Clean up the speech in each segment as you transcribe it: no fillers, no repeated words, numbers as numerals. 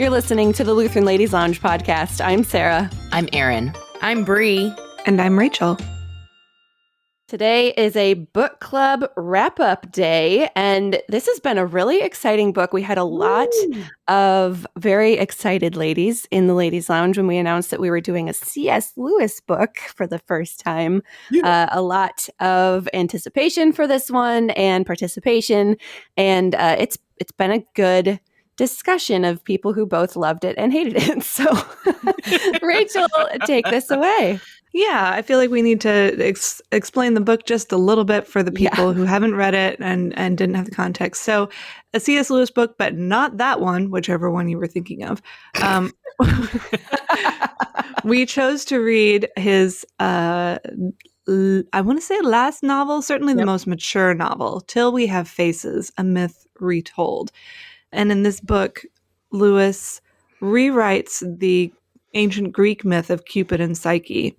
You're listening to the Lutheran Ladies Lounge podcast. I'm Sarah. I'm Erin. I'm Bree. And I'm Rachel. Today is a book club wrap-up day, and this has been a really exciting book. We had a lot of very excited ladies in the Ladies Lounge when we announced that we were doing a C.S. Lewis book for the first time. A lot of anticipation for this one and participation, and it's been a good discussion of people who both loved it and hated it. So, Rachel, take this away. Yeah, I feel like we need to explain the book just a little bit for the people who haven't read it and didn't have the context. So, a C.S. Lewis book, but not that one, whichever one you were thinking of. We chose to read his, I want to say last novel, certainly the most mature novel, Till We Have Faces, A Myth Retold. And in this book, Lewis rewrites the ancient Greek myth of Cupid and Psyche.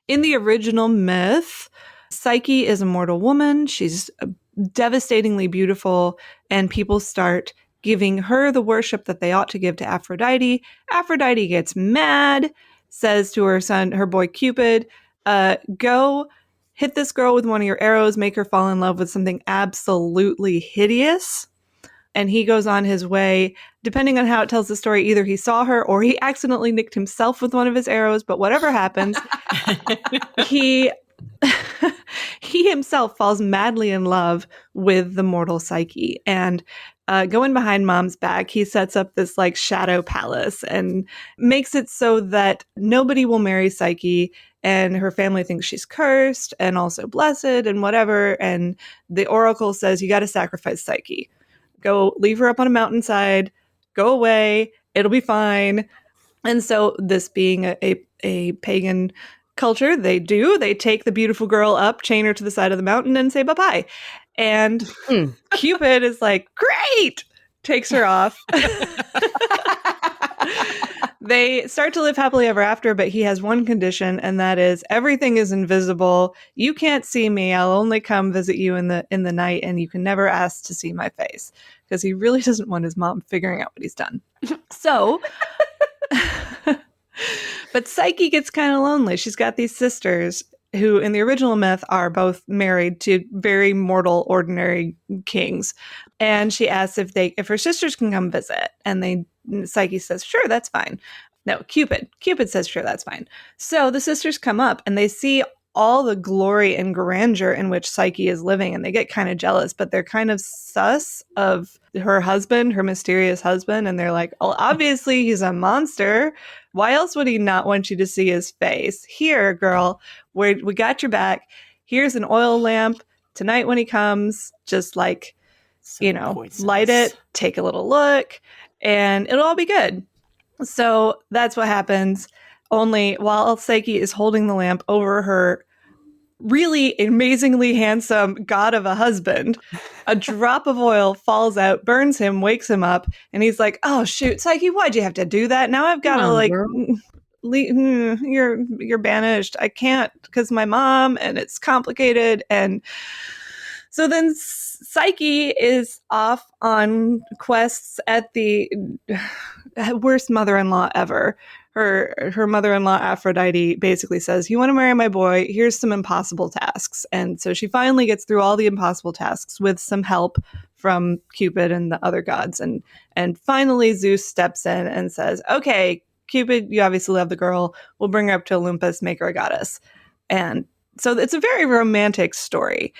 In the original myth, Psyche is a mortal woman. She's devastatingly beautiful, and people start giving her the worship that they ought to give to Aphrodite. Aphrodite gets mad, says to her boy Cupid, go hit this girl with one of your arrows, make her fall in love with something absolutely hideous. And he goes on his way. Depending on how it tells the story, either he saw her or he accidentally nicked himself with one of his arrows. But whatever happens, he himself falls madly in love with the mortal Psyche. And going behind Mom's back, he sets up this like shadow palace and makes it so that nobody will marry Psyche. And her family thinks she's cursed and also blessed and whatever. And the oracle says, you got to sacrifice Psyche. Go leave her up on a mountainside, go away, it'll be fine. And so this being a pagan culture, they take the beautiful girl up, chain her to the side of the mountain and say bye-bye. And Cupid is like, great, takes her off. They start to live happily ever after, but he has one condition, and that is everything is invisible. You can't see me. I'll only come visit you in the night, and you can never ask to see my face, because he really doesn't want his mom figuring out what he's done. So, but Psyche gets kind of lonely. She's got these sisters who, in the original myth, are both married to very mortal, ordinary kings, and she asks if her sisters can come visit, and Psyche says, sure, that's fine. No, Cupid says, sure, that's fine. So the sisters come up and they see all the glory and grandeur in which Psyche is living, and they get kind of jealous, but they're kind of sus of her husband, her mysterious husband, and they're like, well, obviously he's a monster. Why else would he not want you to see his face? Here, girl, we got your back. Here's an oil lamp. Tonight when he comes, just like, light it, take a little look, and it'll all be good. So that's what happens. Only while Psyche is holding the lamp over her really amazingly handsome god of a husband, a drop of oil falls out, burns him, wakes him up, and he's like, oh shoot, Psyche, why'd you have to do that? Now I've got to you're banished. I can't, because my mom, and it's complicated. And so then Psyche is off on quests at the worst mother-in-law ever. Her mother-in-law, Aphrodite, basically says, you want to marry my boy? Here's some impossible tasks. And so she finally gets through all the impossible tasks with some help from Cupid and the other gods. And finally, Zeus steps in and says, okay, Cupid, you obviously love the girl. We'll bring her up to Olympus, make her a goddess. And so it's a very romantic story.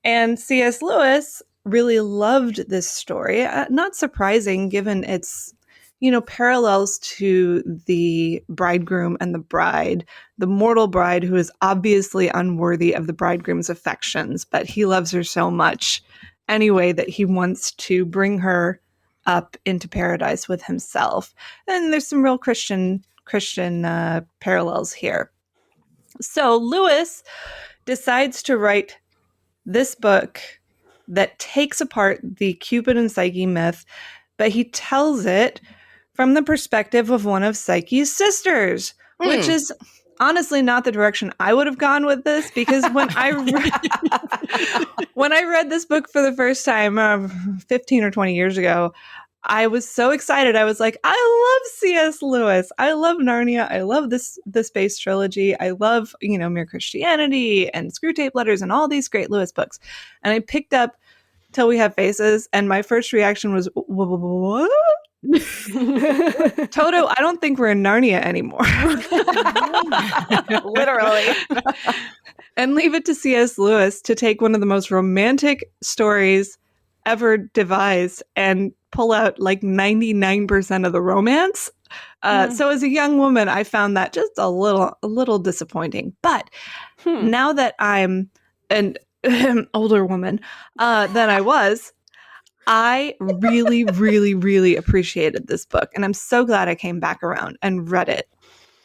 And C.S. Lewis really loved this story. Not surprising, given its parallels to the bridegroom and the bride, the mortal bride who is obviously unworthy of the bridegroom's affections, but he loves her so much anyway that he wants to bring her up into paradise with himself. And there's some real Christian parallels here. So Lewis decides to write this book that takes apart the Cupid and Psyche myth, but he tells it from the perspective of one of Psyche's sisters, which is honestly not the direction I would have gone with this, because when I read this book for the first time 15 or 20 years ago, I was so excited. I was like, I love C.S. Lewis. I love Narnia. I love the space trilogy. I love, Mere Christianity and Screwtape Letters and all these great Lewis books. And I picked up Till We Have Faces, and my first reaction was, what? Toto, I don't think we're in Narnia anymore. Literally. And leave it to C.S. Lewis to take one of the most romantic stories ever devised and pull out like 99% of the romance. So as a young woman, I found that just a little disappointing. But now that I'm an older woman than I was, I really, really, really appreciated this book. And I'm so glad I came back around and read it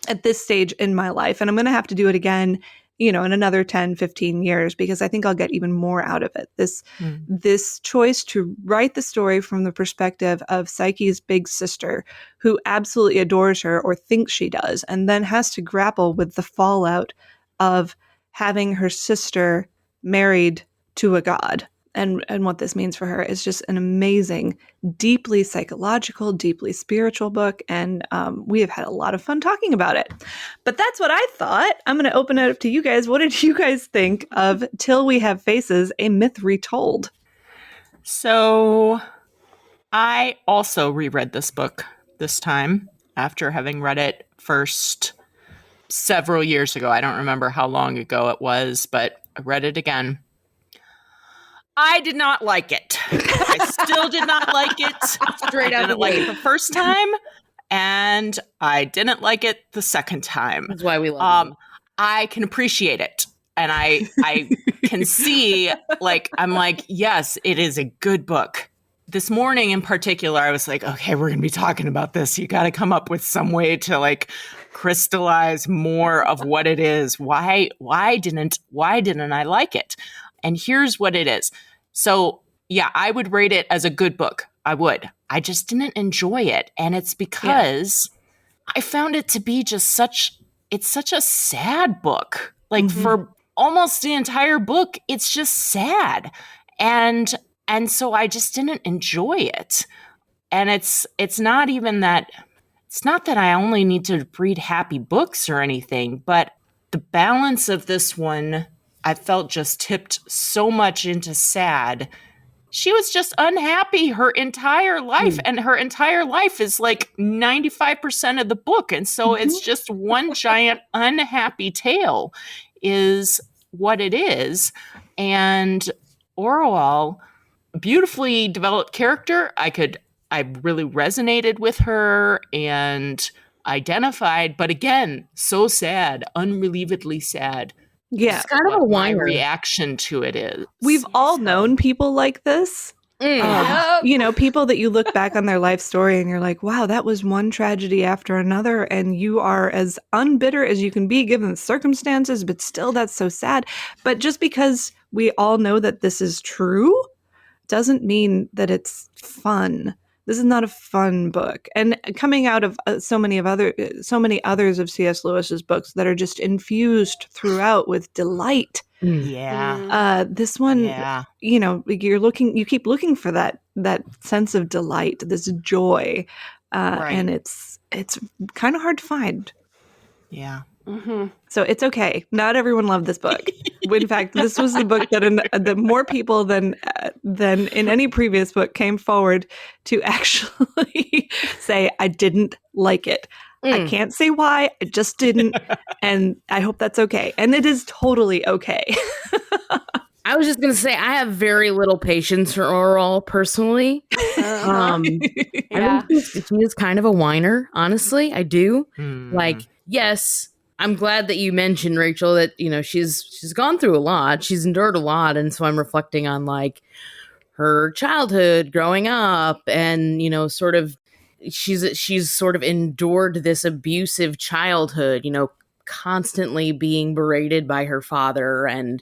at this stage in my life. And I'm going to have to do it again, in another 10, 15 years, because I think I'll get even more out of it. This choice to write the story from the perspective of Psyche's big sister, who absolutely adores her or thinks she does, and then has to grapple with the fallout of having her sister married to a god. And what this means for her is just an amazing, deeply psychological, deeply spiritual book. And we have had a lot of fun talking about it. But that's what I thought. I'm going to open it up to you guys. What did you guys think of Till We Have Faces, A Myth Retold? So I also reread this book this time after having read it first several years ago. I don't remember how long ago it was, but I read it again. I did not like it. I still did not like it. Straight out I didn't like it the first time, and I didn't like it the second time. That's why we love it. I can appreciate it, and I can see, I'm like, yes, it is a good book. This morning in particular, I was like, okay, we're going to be talking about this. You got to come up with some way to crystallize more of what it is. Why didn't I like it? And here's what it is. So, yeah, I would rate it as a good book. I would. I just didn't enjoy it. And it's because I found it to be it's such a sad book. For almost the entire book, it's just sad. And so I just didn't enjoy it. And it's not even that, it's not that I only need to read happy books or anything, but the balance of this one, I felt just tipped so much into sad. She was just unhappy her entire life. And her entire life is 95% of the book. And so it's just one giant unhappy tale is what it is. And Orwell, beautifully developed character. I really resonated with her and identified, but again, so sad, unrelievedly sad. Yeah. It's kind of a whiner. My reaction to it is. We've all known people like this. People that you look back on their life story and you're like, wow, that was one tragedy after another. And you are as unbitter as you can be given the circumstances, but still that's so sad. But just because we all know that this is true doesn't mean that it's fun. This is not a fun book. And coming out of so many others of C.S. Lewis's books that are just infused throughout with delight. Yeah. This one, you keep looking for that sense of delight, this joy. Right. And it's kind of hard to find. Yeah. So it's okay. Not everyone loved this book. In fact, this was the book that more people than in any previous book came forward to actually say, I didn't like it. I can't say why. I just didn't. And I hope that's okay. And it is totally okay. I was just going to say, I have very little patience for Orwell personally. I think he is kind of a whiner, honestly. I do. Yes, I'm glad that you mentioned, Rachel, that, she's gone through a lot. She's endured a lot. And so I'm reflecting on her childhood growing up and, sort of she's sort of endured this abusive childhood, constantly being berated by her father and,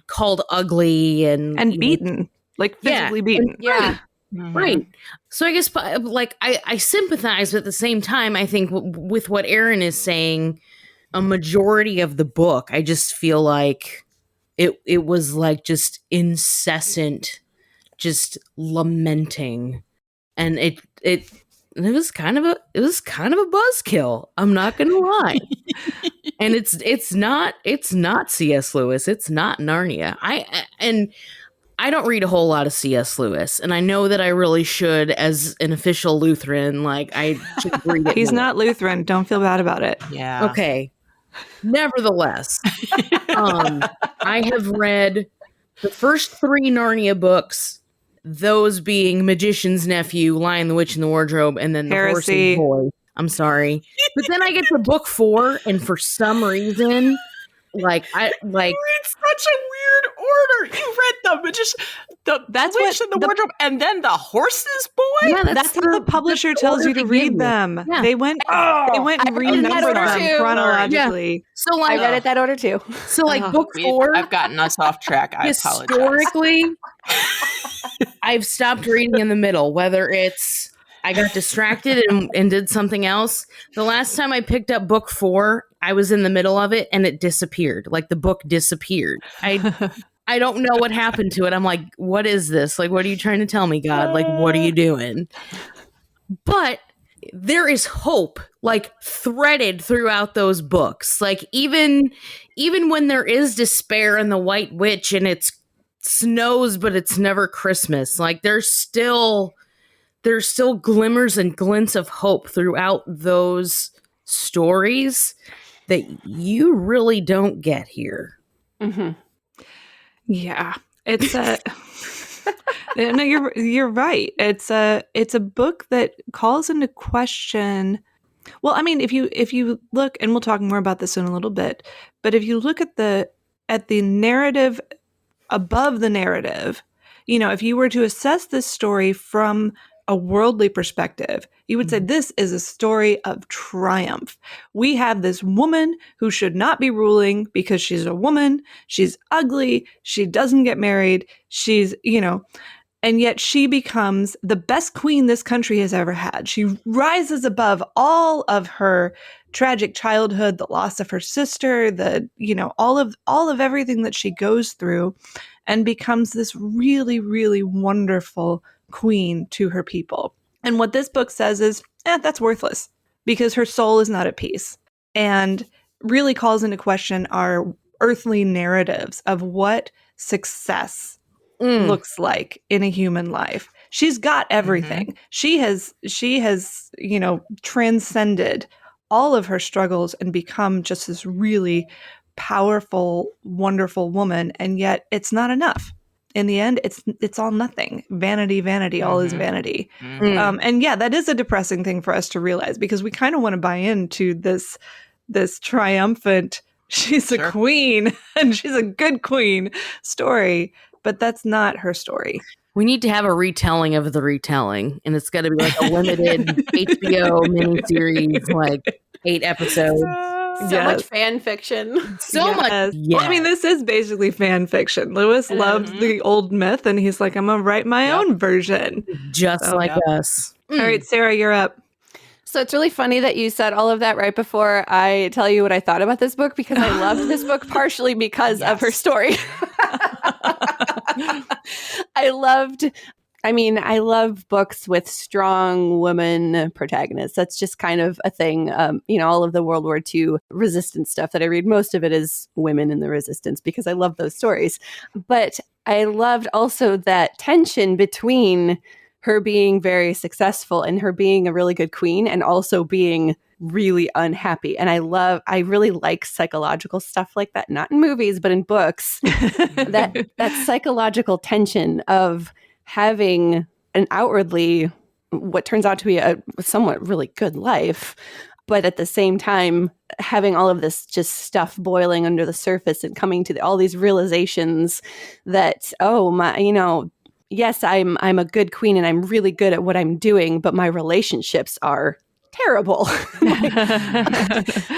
called ugly and beaten, physically beaten. Yeah. Right. So I guess I sympathize, but at the same time, I think with what Erin is saying, a majority of the book, I just feel like it was just incessant, just lamenting and it was kind of a buzzkill. I'm not gonna lie. And it's not C.S. Lewis. It's not Narnia. I don't read a whole lot of C.S. Lewis, and I know that I really should as an official Lutheran. Like, I should read it. He's not Lutheran. Don't feel bad about it. Yeah. Okay. Nevertheless, I have read the first 3 Narnia books, those being Magician's Nephew, Lion, the Witch, and the Wardrobe, and then The Heresy. Horse's Boy. I'm sorry. But then I get to book 4, and for some reason, like, You read such a weird order. You read the Magician, the Witch, and the Wardrobe, and then The Horse's Boy? Yeah, that's how the publisher tells you to read them. Yeah. They went and renumbered them chronologically. Yeah. So, like, I read it that order too. So, like, book 4. I've gotten us off track. I apologize. Historically, I've stopped reading in the middle, whether it's I got distracted and did something else. The last time I picked up book 4, I was in the middle of it and it disappeared. Like, the book disappeared. I don't know what happened to it. I'm like, what is this? Like, what are you trying to tell me, God? Like, what are you doing? But there is hope, like, threaded throughout those books. Like, even when there is despair in the White Witch and it snows, but it's never Christmas. Like, there's still glimmers and glints of hope throughout those stories that you really don't get here. Mm-hmm. Yeah, it's a. No, you're right. It's a book that calls into question. Well, I mean, if you look, and we'll talk more about this in a little bit, but if you look at the narrative above the narrative, if you were to assess this story from a worldly perspective, you would say this is a story of triumph. We have this woman who should not be ruling because she's a woman, she's ugly, she doesn't get married, she's, and yet she becomes the best queen this country has ever had. She rises above all of her tragic childhood, the loss of her sister, all of everything that she goes through, and becomes this really, really wonderful queen to her people. And what this book says is, that's worthless because her soul is not at peace, and really calls into question our earthly narratives of what success looks like in a human life. She's got everything. Mm-hmm. She has, transcended all of her struggles and become just this really powerful, wonderful woman. And yet it's not enough. In the end, it's all nothing. Vanity, vanity, all is vanity. Mm-hmm. And yeah, that is a depressing thing for us to realize, because we kind of want to buy into this triumphant, she's a queen and she's a good queen story, but that's not her story. We need to have a retelling of the retelling, and it's got to be like a limited HBO miniseries, like 8 episodes. Much fan fiction. Much. Well, I mean, this is basically fan fiction. Lewis loves the old myth, and he's like, I'm going to write my own version. Just like us. All right, Sarah, you're up. So it's really funny that you said all of that right before I tell you what I thought about this book, because I loved this book partially because of her story. I love books with strong women protagonists. That's just kind of a thing. All of the World War II resistance stuff that I read, most of it is women in the resistance, because I love those stories. But I loved also that tension between her being very successful and her being a really good queen, and also being really unhappy. And I really like psychological stuff like that, not in movies, but in books. that psychological tension of having an outwardly, what turns out to be a somewhat really good life, but at the same time having all of this just stuff boiling under the surface and coming to all these realizations that, yes, I'm a good queen and I'm really good at what I'm doing, but my relationships are terrible.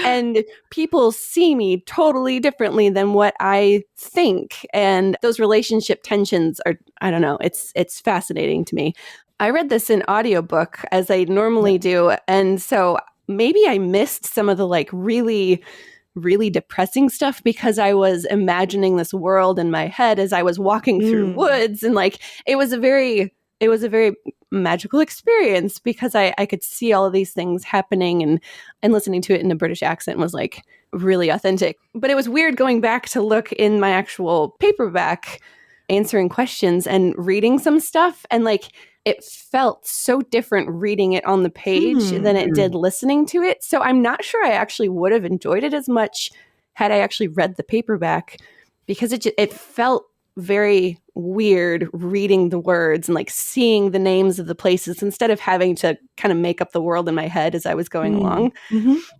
And people see me totally differently than what I think. And those relationship tensions are, I don't know, it's fascinating to me. I read this in audiobook, as I normally do. And so maybe I missed some of the really, really depressing stuff, because I was imagining this world in my head as I was walking through woods. And it was a very it was a very magical experience because I could see all of these things happening, and listening to it in a British accent was like really authentic. But it was weird going back to look in my actual paperback, answering questions and reading some stuff, and like it felt so different reading it on the page than it did listening to it. So I'm not sure I actually would have enjoyed it as much had I actually read the paperback, because it felt very weird reading the words and like seeing the names of the places instead of having to kind of make up the world in my head as I was going along.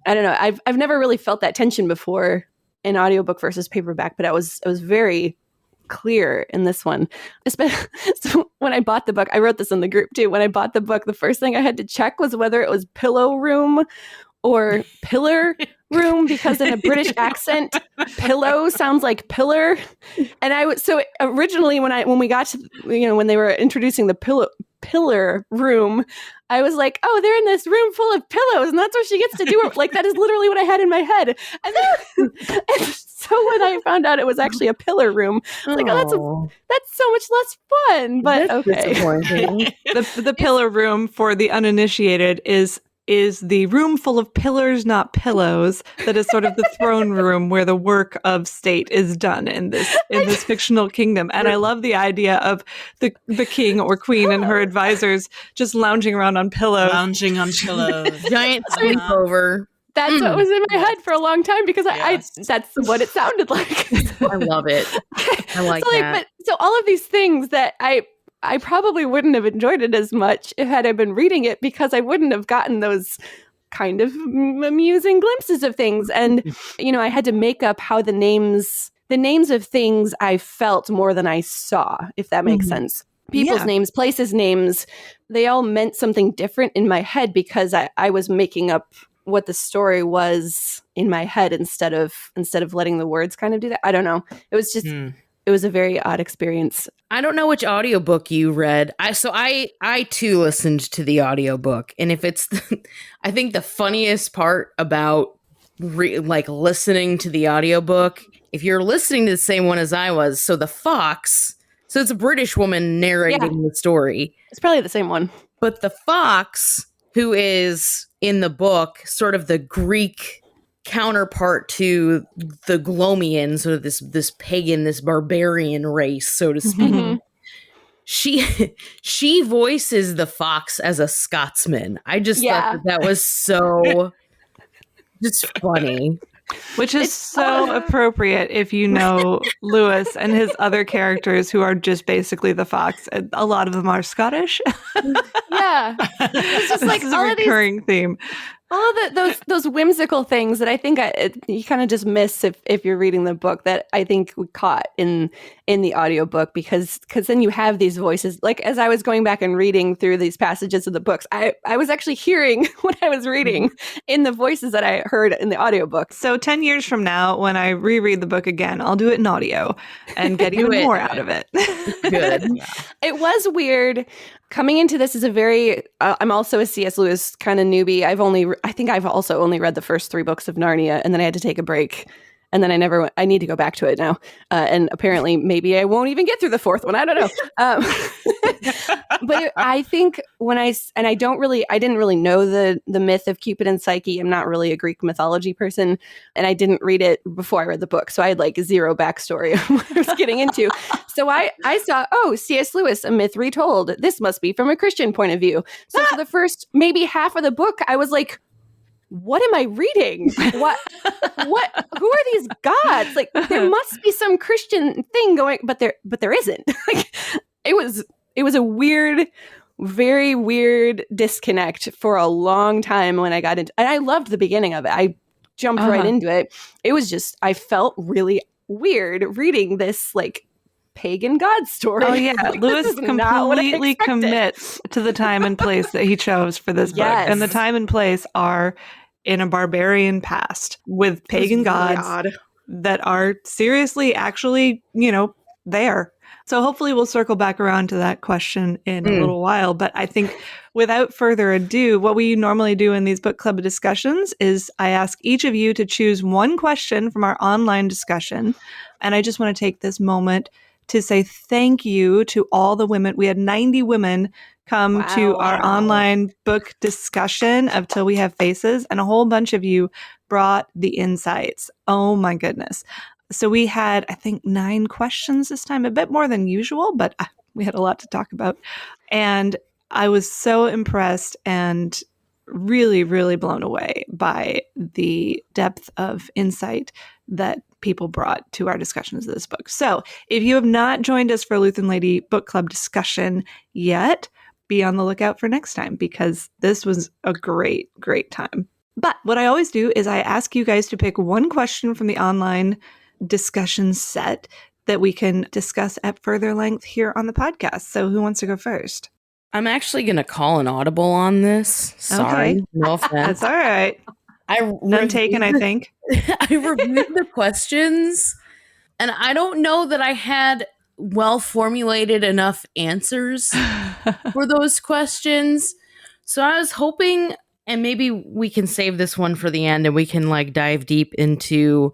I don't know. I've never really felt that tension before in audiobook versus paperback, but it was very clear in this one. So when I bought the book, I wrote this in the group too. When I bought the book, the first thing I had to check was whether it was pillow room or pillar room, because in a British accent, pillow sounds like pillar. And so originally when we got to, when they were introducing the pillar room, I was like, oh, they're in this room full of pillows and that's what she gets to do. Like, that is literally what I had in my head. And so when I found out it was actually a pillar room, I was like, oh, that's so much less fun. But okay. The pillar room, for the uninitiated, is the room full of pillars, not pillows, that is sort of the throne room where the work of state is done in this fictional kingdom. And I love the idea of the king or queen and her advisors just lounging around on pillows. Lounging on pillows. Giant sleepover. That's what was in my head for a long time, because that's what it sounded like. I love it. I like that. So all of these things that I probably wouldn't have enjoyed it as much had I been reading it, because I wouldn't have gotten those kind of amusing glimpses of things. And, I had to make up how the names of things I felt more than I saw, if that makes sense. People's names, places names, they all meant something different in my head because I was making up what the story was in my head instead of letting the words kind of do that. I don't know. It was just... It was a very odd experience. I don't know which audiobook you read. I too listened to the audiobook. And if it's, I think the funniest part about listening to the audiobook, if you're listening to the same one as I was, so the fox, so it's a British woman narrating the story. It's probably the same one. But the fox, who is in the book sort of the Greek counterpart to the Glomians, sort of this pagan, this barbarian race, so to speak. She voices the fox as a Scotsman. I just thought that was so just funny. Which is so appropriate if you know Lewis and his other characters, who are just basically the fox. And a lot of them are Scottish. It's just like this is a recurring theme. All of those whimsical things that I think you kind of just miss if you're reading the book, that I think we caught in the audiobook, because then you have these voices. Like, as I was going back and reading through these passages of the books, I was actually hearing what I was reading in the voices that I heard in the audiobook. So 10 years from now, when I reread the book again, I'll do it in audio and get even more out of it. Good. It was weird. Coming into this is a very, I'm also a C.S. Lewis kind of newbie. I think I've also only read the first 3 books of Narnia, and then I had to take a break. And then I need to go back to it now. And apparently maybe I won't even get through the 4th one. I don't know. But I think I didn't really know the myth of Cupid and Psyche. I'm not really a Greek mythology person. And I didn't read it before I read the book. So I had like zero backstory of what I was getting into. So I saw, C.S. Lewis, A Myth Retold. This must be from a Christian point of view. So for the first maybe half of the book, I was like, what am I reading? What, who are these gods? Like, there must be some Christian thing going, but there isn't. Like, it was a weird, very weird disconnect for a long time when I got into, and I loved the beginning of it. I jumped right into it. It was just, I felt really weird reading this, like, pagan god story. Oh yeah, like, Lewis completely commits to the time and place that he chose for this book, and the time and place are in a barbarian past with pagan gods that are seriously, actually, there. So hopefully we'll circle back around to that question in a little while. But I think without further ado, what we normally do in these book club discussions is I ask each of you to choose one question from our online discussion. And I just want to take this moment to say thank you to all the women. We had 90 women come to our online book discussion of Till We Have Faces, and a whole bunch of you brought the insights. Oh my goodness. So we had, I think, 9 questions this time, a bit more than usual, but we had a lot to talk about. And I was so impressed and really, really blown away by the depth of insight that people brought to our discussions of this book. So if you have not joined us for Lutheran Lady Book Club discussion yet, be on the lookout for next time, because this was a great, great time. But what I always do is I ask you guys to pick one question from the online discussion set that we can discuss at further length here on the podcast. So who wants to go first? I'm actually going to call an audible on this. Sorry. Okay. No offense. That's all right. None taken, I think. I reviewed the questions, and I don't know that I had well-formulated enough answers for those questions. So I was hoping, and maybe we can save this one for the end, and we can dive deep into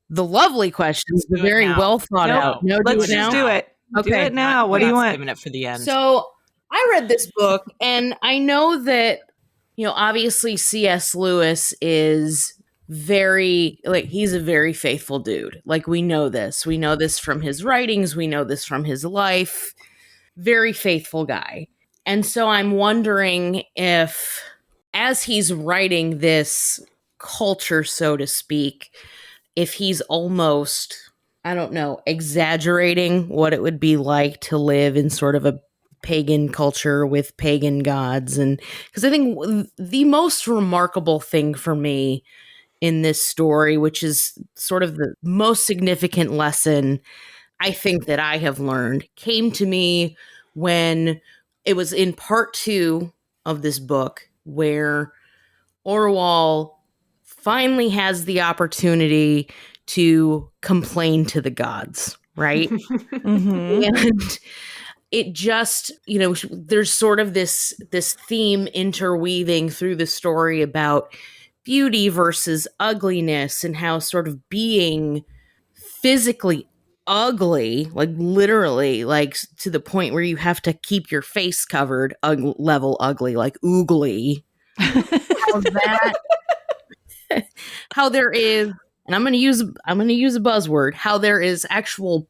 the lovely questions, the very well thought out. No, let's just do it. Okay. Do it now. What do you want? Saving it for the end. So I read this book, and I know that, obviously C.S. Lewis is very, he's a very faithful dude. We know this. We know this from his writings. We know this from his life. Very faithful guy. And so I'm wondering if, as he's writing this culture, so to speak, if he's almost, I don't know, exaggerating what it would be like to live in sort of a pagan culture with pagan gods. And because I think the most remarkable thing for me in this story, which is sort of the most significant lesson I think that I have learned, came to me when it was in part 2 of this book, where Orwell finally has the opportunity to complain to the gods, right? Mm-hmm. And it just, there's sort of this theme interweaving through the story about beauty versus ugliness, and how sort of being physically ugly, literally, to the point where you have to keep your face covered, level ugly, oogly. How there is, and I'm going to use a buzzword, how there is actual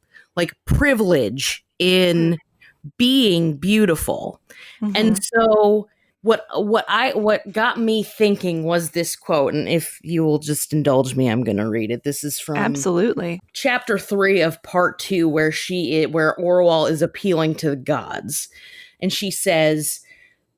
privilege in being beautiful. Mm-hmm. And so what got me thinking was this quote, and if you will just indulge me, I'm going to read it. This is from Absolutely. Chapter 3 of part 2, where Orwell is appealing to the gods. And she says,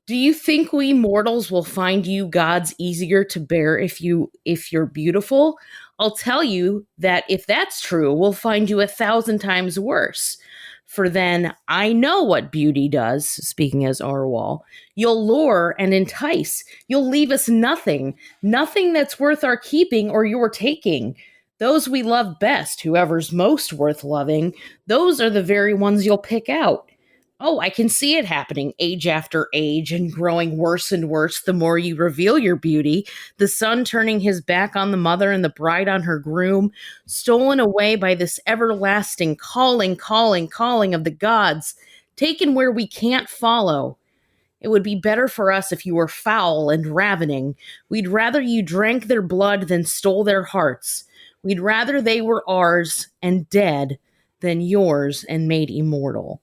"Do you think we mortals will find you gods easier to bear if you're beautiful? I'll tell you that if that's true, we'll find you 1,000 times worse. For then I know what beauty does," speaking as Orwell. "You'll lure and entice. You'll leave us nothing that's worth our keeping or your taking. Those we love best, whoever's most worth loving, those are the very ones you'll pick out. Oh, I can see it happening age after age, and growing worse and worse the more you reveal your beauty. The son turning his back on the mother and the bride on her groom, stolen away by this everlasting calling of the gods, taken where we can't follow. It would be better for us if you were foul and ravening. We'd rather you drank their blood than stole their hearts. We'd rather they were ours and dead than yours and made immortal."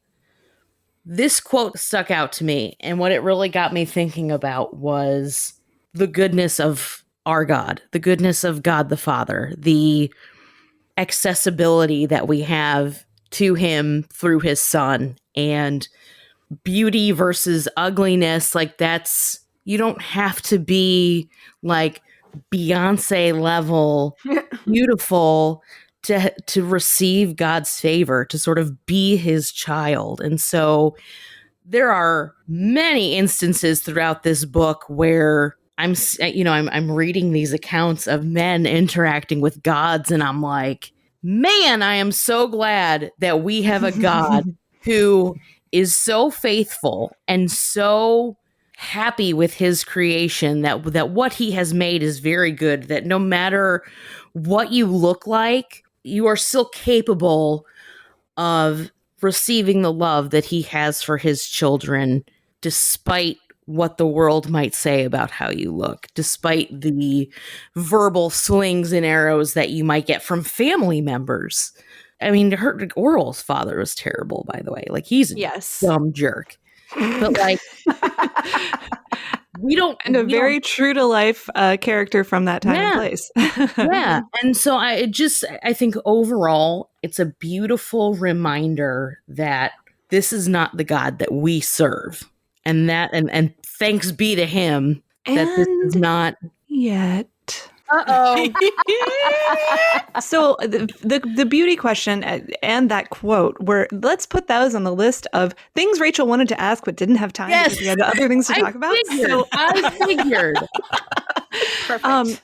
This quote stuck out to me, and what it really got me thinking about was the goodness of our God, the goodness of God the Father, the accessibility that we have to him through his son, and beauty versus ugliness. You don't have to be Beyonce level beautiful to receive God's favor, to sort of be his child. And so there are many instances throughout this book where I'm reading these accounts of men interacting with gods, and I'm like, man, I am so glad that we have a God who is so faithful and so happy with his creation, that what he has made is very good, that no matter what you look like, you are still capable of receiving the love that he has for his children, despite what the world might say about how you look, despite the verbal slings and arrows that you might get from family members. I mean, Oral's father was terrible, by the way. Like, he's a dumb jerk. But, like, and a very true to life character from that time and place. Yeah. And so I think overall, it's a beautiful reminder that this is not the God that we serve. And that, and thanks be to him that this is not yet. So the beauty question and that quote, let's put those on the list of things Rachel wanted to ask but didn't have time because we had other things to talk about. I figured. Perfect.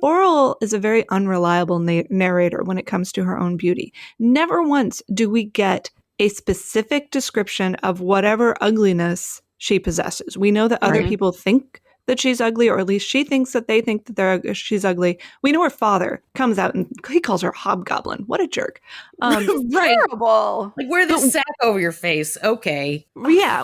Oral is a very unreliable narrator when it comes to her own beauty. Never once do we get a specific description of whatever ugliness she possesses. We know that other people think that she's ugly, or at least she thinks that they think that she's ugly. We know her father comes out and he calls her a hobgoblin. What a jerk. Terrible. Like, wear the sack over your face. Okay. Yeah,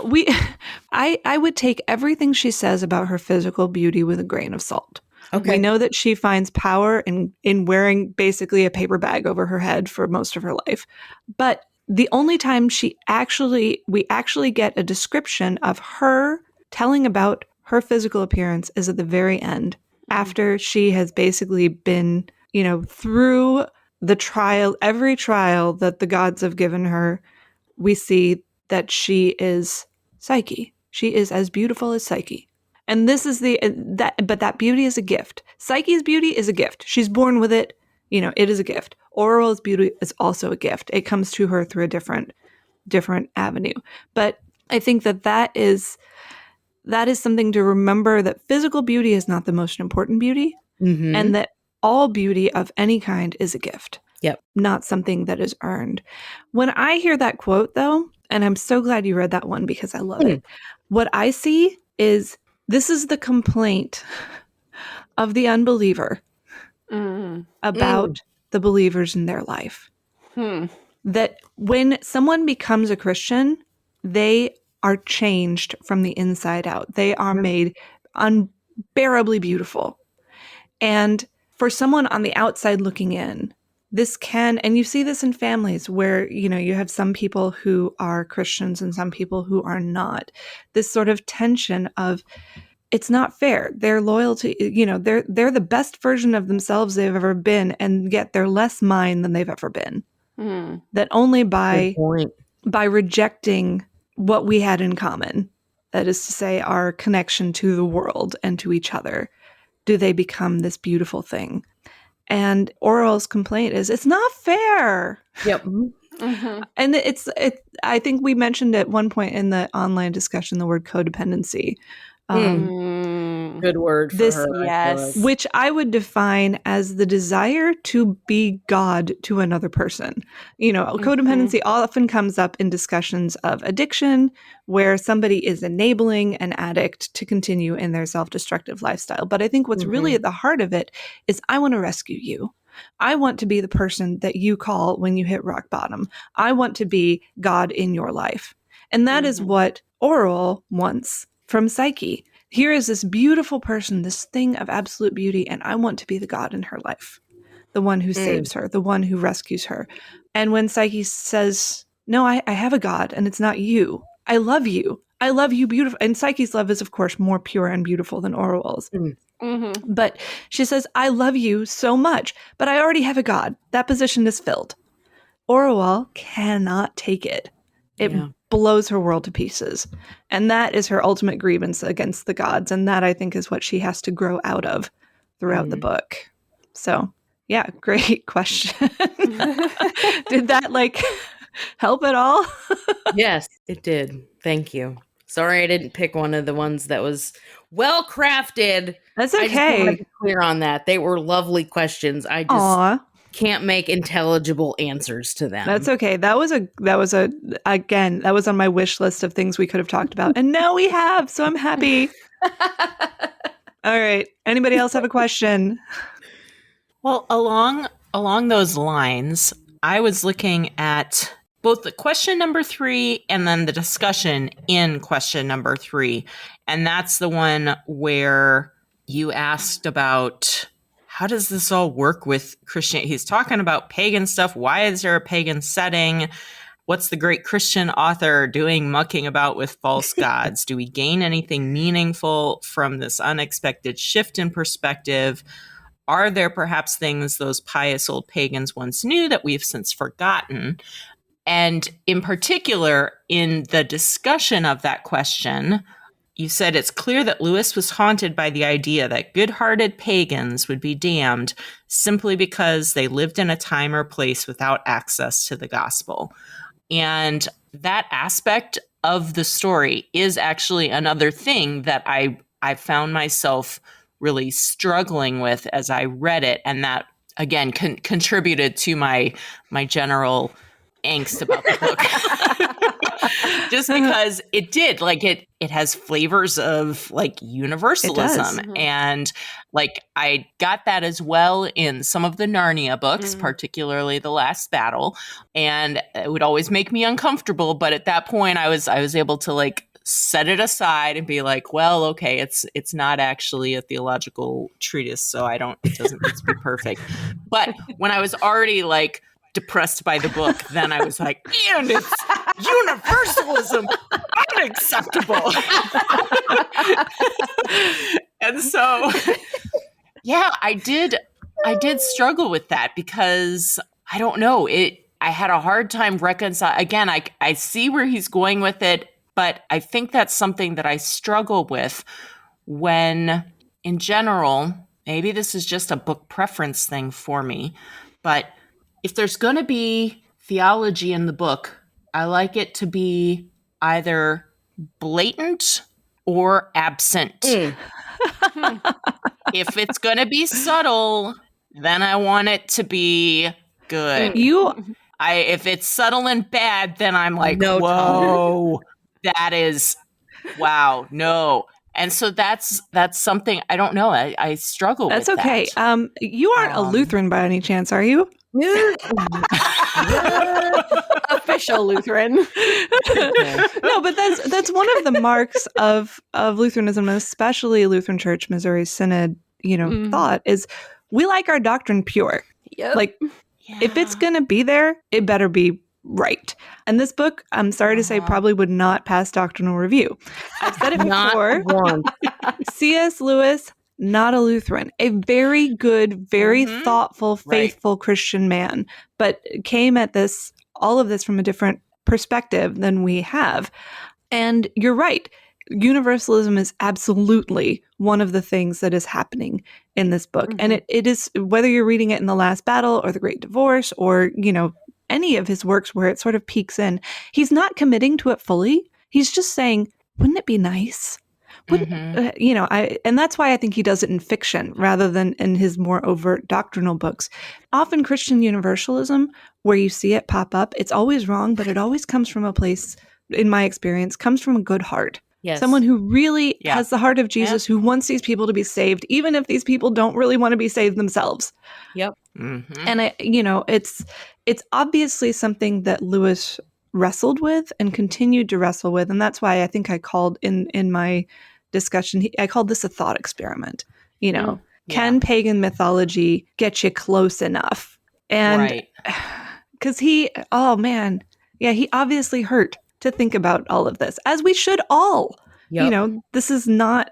I would take everything she says about her physical beauty with a grain of salt. Okay. We know that she finds power in wearing basically a paper bag over her head for most of her life. But the only time we actually get a description of her telling about her physical appearance is at the very end, after she has basically been, through the trial, every trial that the gods have given her. We see that she is Psyche. She is as beautiful as Psyche. And this is but that beauty is a gift. Psyche's beauty is a gift. She's born with it. It is a gift. Oral's beauty is also a gift. It comes to her through a different avenue. But I think that is something to remember, that physical beauty is not the most important beauty, and that all beauty of any kind is a gift. Yep. Not something that is earned. When I hear that quote, though, and I'm so glad you read that one because I love it, what I see is this is the complaint of the unbeliever about the believers in their life. That when someone becomes a Christian, they are changed from the inside out. They are made unbearably beautiful. And for someone on the outside looking in, this can, and you see this in families where, you have some people who are Christians and some people who are not. This sort of tension of, it's not fair. They're loyal to, they're the best version of themselves they've ever been, and yet they're less mine than they've ever been. That only by rejecting what we had in common, that is to say, our connection to the world and to each other, do they become this beautiful thing. And Oral's complaint is, it's not fair. Yep. And I think we mentioned at one point in the online discussion the word codependency. Good word for her. Yes. Which I would define as the desire to be God to another person. Codependency often comes up in discussions of addiction, where somebody is enabling an addict to continue in their self-destructive lifestyle. But I think what's really at the heart of it is, I want to rescue you. I want to be the person that you call when you hit rock bottom. I want to be God in your life. And that is what Oral wants from Psyche. Here is this beautiful person, this thing of absolute beauty, and I want to be the God in her life, the one who saves her, the one who rescues her. And when Psyche says, no, I have a God, and it's not you. I love you. I love you, beautiful. And Psyche's love is, of course, more pure and beautiful than Oral's. But she says, I love you so much, but I already have a God. That position is filled. Oral cannot take it. It blows her world to pieces. And that is her ultimate grievance against the gods. And that, I think, is what she has to grow out of throughout the book. So, yeah, great question. Did that, help at all? Yes, it did. Thank you. Sorry I didn't pick one of the ones that was well crafted. That's okay. I just want to be clear on that. They were lovely questions. I just can't make intelligible answers to them. That's okay. That was on my wish list of things we could have talked about. And now we have, so I'm happy. All right. Anybody else have a question? Well, along those lines, I was looking at both the question number 3 and then the discussion in question number 3. And that's the one where you asked about how does this all work with Christianity? He's talking about pagan stuff. Why is there a pagan setting? What's the great Christian author doing mucking about with false gods? Do we gain anything meaningful from this unexpected shift in perspective? Are there perhaps things those pious old pagans once knew that we've since forgotten? And in particular, in the discussion of that question, you said it's clear that Lewis was haunted by the idea that good-hearted pagans would be damned simply because they lived in a time or place without access to the gospel. And that aspect of the story is actually another thing that I found myself really struggling with as I read it. And that, again, contributed to my general angst about the book. Just because it did, like, it has flavors of like universalism. And like I got that as well in some of the Narnia books, particularly The Last Battle. And it would always make me uncomfortable. But at that point I was able to like set it aside and be like, well, okay, it's not actually a theological treatise, so it doesn't need to be perfect. But when I was already like depressed by the book, then I was like, and it's universalism, unacceptable. And so, yeah, I did struggle with that because I don't know, I had a hard time reconciling. Again, I see where he's going with it, but I think that's something that I struggle with when, in general, maybe this is just a book preference thing for me, but if there's going to be theology in the book, I like it to be either blatant or absent. If it's going to be subtle, then I want it to be good. If it's subtle and bad, then I'm like, whoa, that is, wow, no. And so that's something, I don't know. I struggle with that. That's okay. You aren't a Lutheran by any chance, are you? Official Lutheran. No, but that's one of the marks of Lutheranism, especially Lutheran Church, Missouri Synod, thought is we like our doctrine pure. Yep. Like if it's going to be there, it better be right. And this book, I'm sorry to say, probably would not pass doctrinal review. I've said it before. C.S. Lewis, not a Lutheran, a very good, very thoughtful, faithful Christian man, but came at all of this from a different perspective than we have. And you're right. Universalism is absolutely one of the things that is happening in this book. And it is, whether you're reading it in The Last Battle or The Great Divorce or, any of his works where it sort of peeks in, he's not committing to it fully. He's just saying, wouldn't it be nice? And that's why I think he does it in fiction rather than in his more overt doctrinal books. Often Christian universalism, where you see it pop up, it's always wrong, but it always comes from a place, in my experience, comes from a good heart. Yes. Someone who really has the heart of Jesus, who wants these people to be saved, even if these people don't really want to be saved themselves. Yep. And it's obviously something that Lewis wrestled with and continued to wrestle with. And that's why I think I called in my discussion, I called this a thought experiment. Can pagan mythology get you close enough? And because he obviously hurt to think about all of this, as we should all. Yep. This is not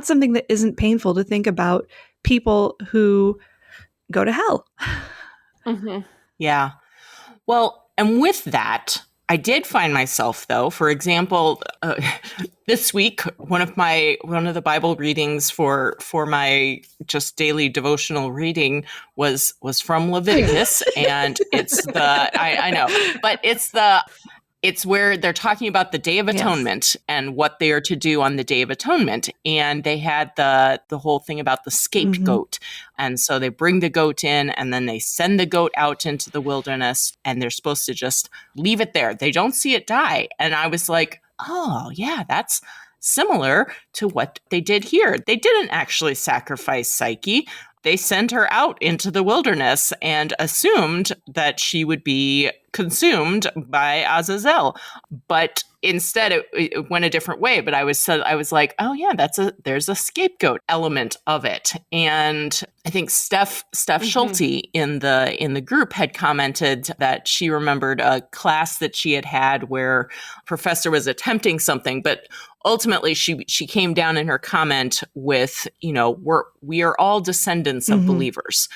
something that isn't painful to think about people who go to hell. Yeah. Well, and with that, I did find myself, though, for example, this week, one of the Bible readings for my just daily devotional reading was from Leviticus, and it's I know, but it's where they're talking about the Day of Atonement and what they are to do on the Day of Atonement. And they had the whole thing about the scapegoat. And so they bring the goat in and then they send the goat out into the wilderness and they're supposed to just leave it there. They don't see it die. And I was like, oh, yeah, that's similar to what they did here. They didn't actually sacrifice Psyche. they sent her out into the wilderness and assumed that she would be consumed by Azazel. But instead it went a different way. But I was like, oh yeah, there's a scapegoat element of it. And I think Steph Schulte in the group had commented that she remembered a class that she had where a professor was attempting something, but ultimately she came down in her comment with, we are all descendants of believers.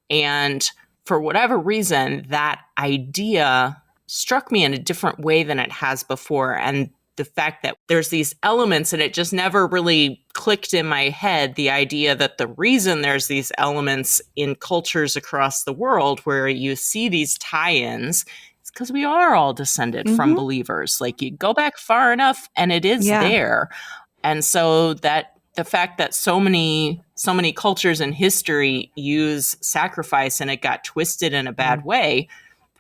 And for whatever reason, that idea struck me in a different way than it has before. And the fact that there's these elements, and it just never really clicked in my head, the idea that the reason there's these elements in cultures across the world where you see these tie-ins is because we are all descended from believers. Like, you go back far enough and it is there. And so that the fact that so many cultures in history use sacrifice and it got twisted in a bad way,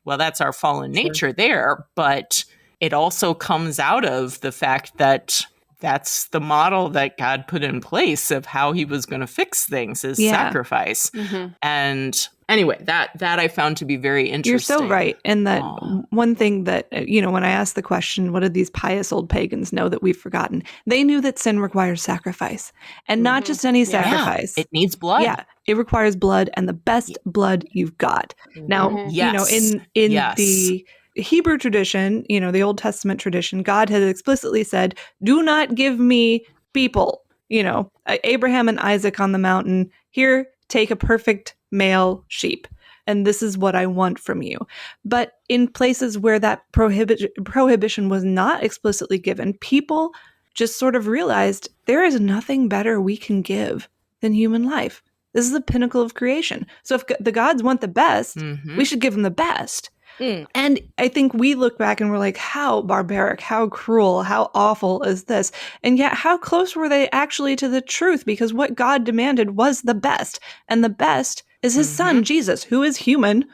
well, that's our fallen nature there. But it also comes out of the fact that that's the model that God put in place of how he was going to fix things, is sacrifice. And anyway, that I found to be very interesting. You're so right. And that one thing that, when I asked the question, what did these pious old pagans know that we've forgotten? They knew that sin requires sacrifice, and not just any sacrifice. It needs blood. Yeah. It requires blood, and the best blood you've got. Now, in the Hebrew tradition, the Old Testament tradition, God had explicitly said, do not give me people, Abraham and Isaac on the mountain. Here, take a perfect male sheep. And this is what I want from you. But in places where that prohibition was not explicitly given, people just sort of realized there is nothing better we can give than human life. This is the pinnacle of creation. So if the gods want the best, we should give them the best. And I think we look back and we're like, how barbaric, how cruel, how awful is this? And yet, how close were they actually to the truth? Because what God demanded was the best. And the best is his son, Jesus, who is human.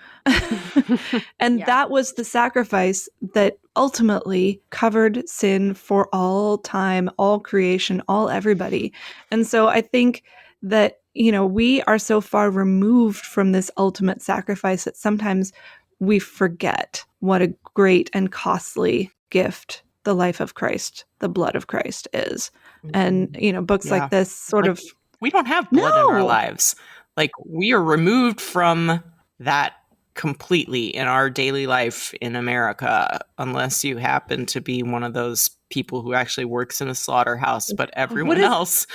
And that was the sacrifice that ultimately covered sin for all time, all creation, all everybody. And so I think that, we are so far removed from this ultimate sacrifice that sometimes we forget what a great and costly gift the life of Christ, the blood of Christ is. And, books like this sort of... We don't have blood in our lives. Like, we are removed from that completely in our daily life in America, unless you happen to be one of those people who actually works in a slaughterhouse. But everyone else...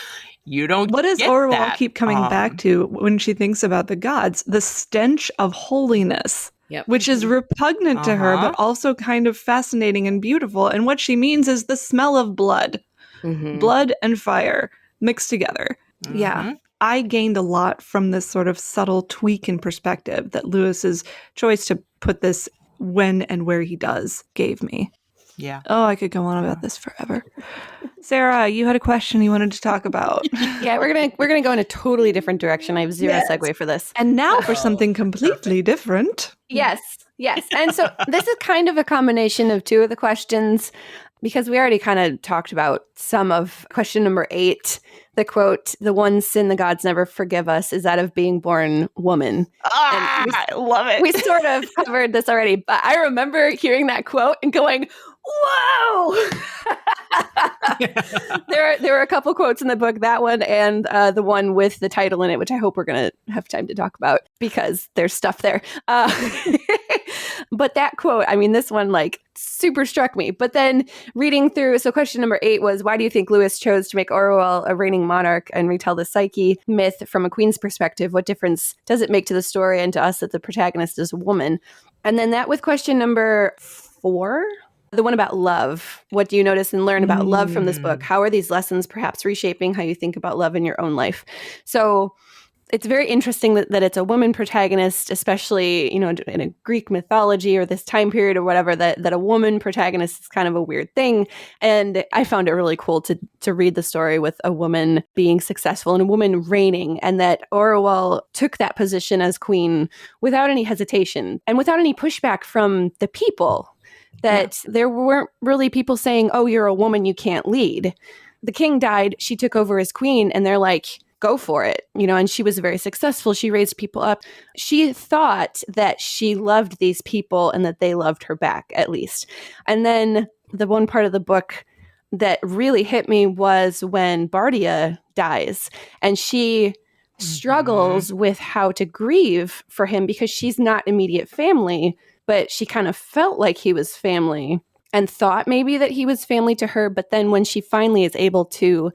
You don't. What does Orwell keep coming back to when she thinks about the gods? The stench of holiness, which is repugnant to her, but also kind of fascinating and beautiful. And what she means is the smell of blood, blood and fire mixed together. Yeah. I gained a lot from this sort of subtle tweak in perspective that Lewis's choice to put this when and where he does gave me. Yeah. Oh, I could go on about this forever. Sarah, you had a question you wanted to talk about. Yeah, we're gonna go in a totally different direction. I have zero segue for this. And now for something completely different. Yes. And so this is kind of a combination of two of the questions, because we already kind of talked about some of question number 8. The quote, "The one sin the gods never forgive us is that of being born woman." I love it. We sort of covered this already, but I remember hearing that quote and going, whoa! There were a couple quotes in the book, that one and the one with the title in it, which I hope we're going to have time to talk about because there's stuff there. But that quote, this one super struck me. But then reading through, so question number 8 was, why do you think Lewis chose to make Orwell a reigning monarch and retell the Psyche myth from a queen's perspective? What difference does it make to the story and to us that the protagonist is a woman? And then that with question number 4, the one about love. What do you notice and learn about love from this book? How are these lessons perhaps reshaping how you think about love in your own life? So it's very interesting that it's a woman protagonist, especially, in a Greek mythology or this time period or whatever, that a woman protagonist is kind of a weird thing. And I found it really cool to read the story with a woman being successful and a woman reigning, and that Orwell took that position as queen without any hesitation and without any pushback from the people. That there weren't really people saying, oh, you're a woman, you can't lead. The king died, she took over as queen, and they're like, go for it, and she was very successful. She raised people up. She thought that she loved these people and that they loved her back, at least. And then the one part of the book that really hit me was when Bardia dies, and she struggles with how to grieve for him because she's not immediate family, but she kind of felt like he was family and thought maybe that he was family to her. But then when she finally is able to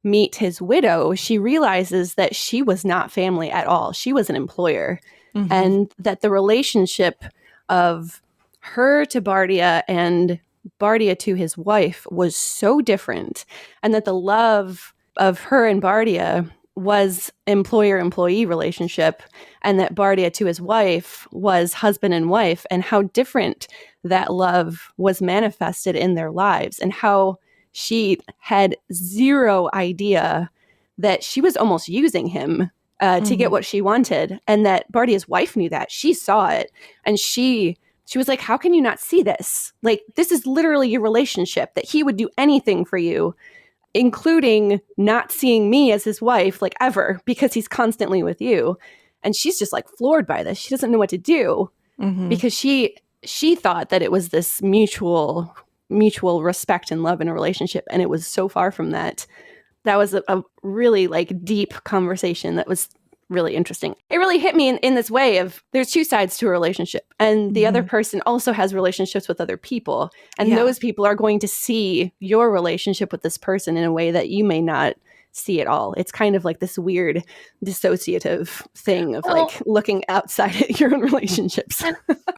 meet his widow, she realizes that she was not family at all. She was an employer. And that the relationship of her to Bardia and Bardia to his wife was so different, and that the love of her and Bardia was employer-employee relationship, and that Bardia to his wife was husband and wife, and how different that love was manifested in their lives, and how she had zero idea that she was almost using him to get what she wanted, and that Bardia's wife knew that. She saw it, and she was like, how can you not see this? Like, this is literally your relationship, that he would do anything for you, including not seeing me as his wife, like, ever, because he's constantly with you. And she's just like floored by this. She doesn't know what to do because she thought that it was this mutual respect and love in a relationship. And it was so far from that. That was a really like deep conversation that was really interesting. It really hit me in this way of there's two sides to a relationship, and the other person also has relationships with other people, and those people are going to see your relationship with this person in a way that you may not see at all. It's kind of like this weird dissociative thing of like looking outside at your own relationships.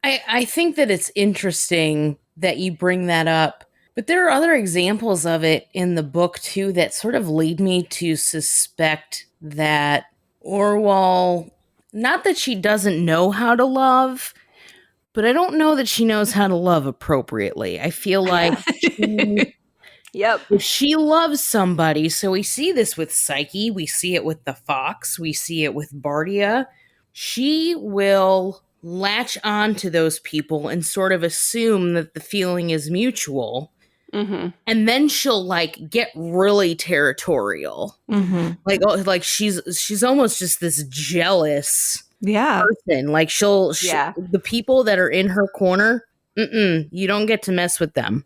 I think that it's interesting that you bring that up, but there are other examples of it in the book too that sort of lead me to suspect that Orwell, not that she doesn't know how to love, but I don't know that she knows how to love appropriately. I feel like if she loves somebody, so we see this with Psyche, we see it with the fox, we see it with Bardia, she will latch on to those people and sort of assume that the feeling is mutual. And then she'll like get really territorial. Like she's almost just this jealous person. Like the people that are in her corner, you don't get to mess with them.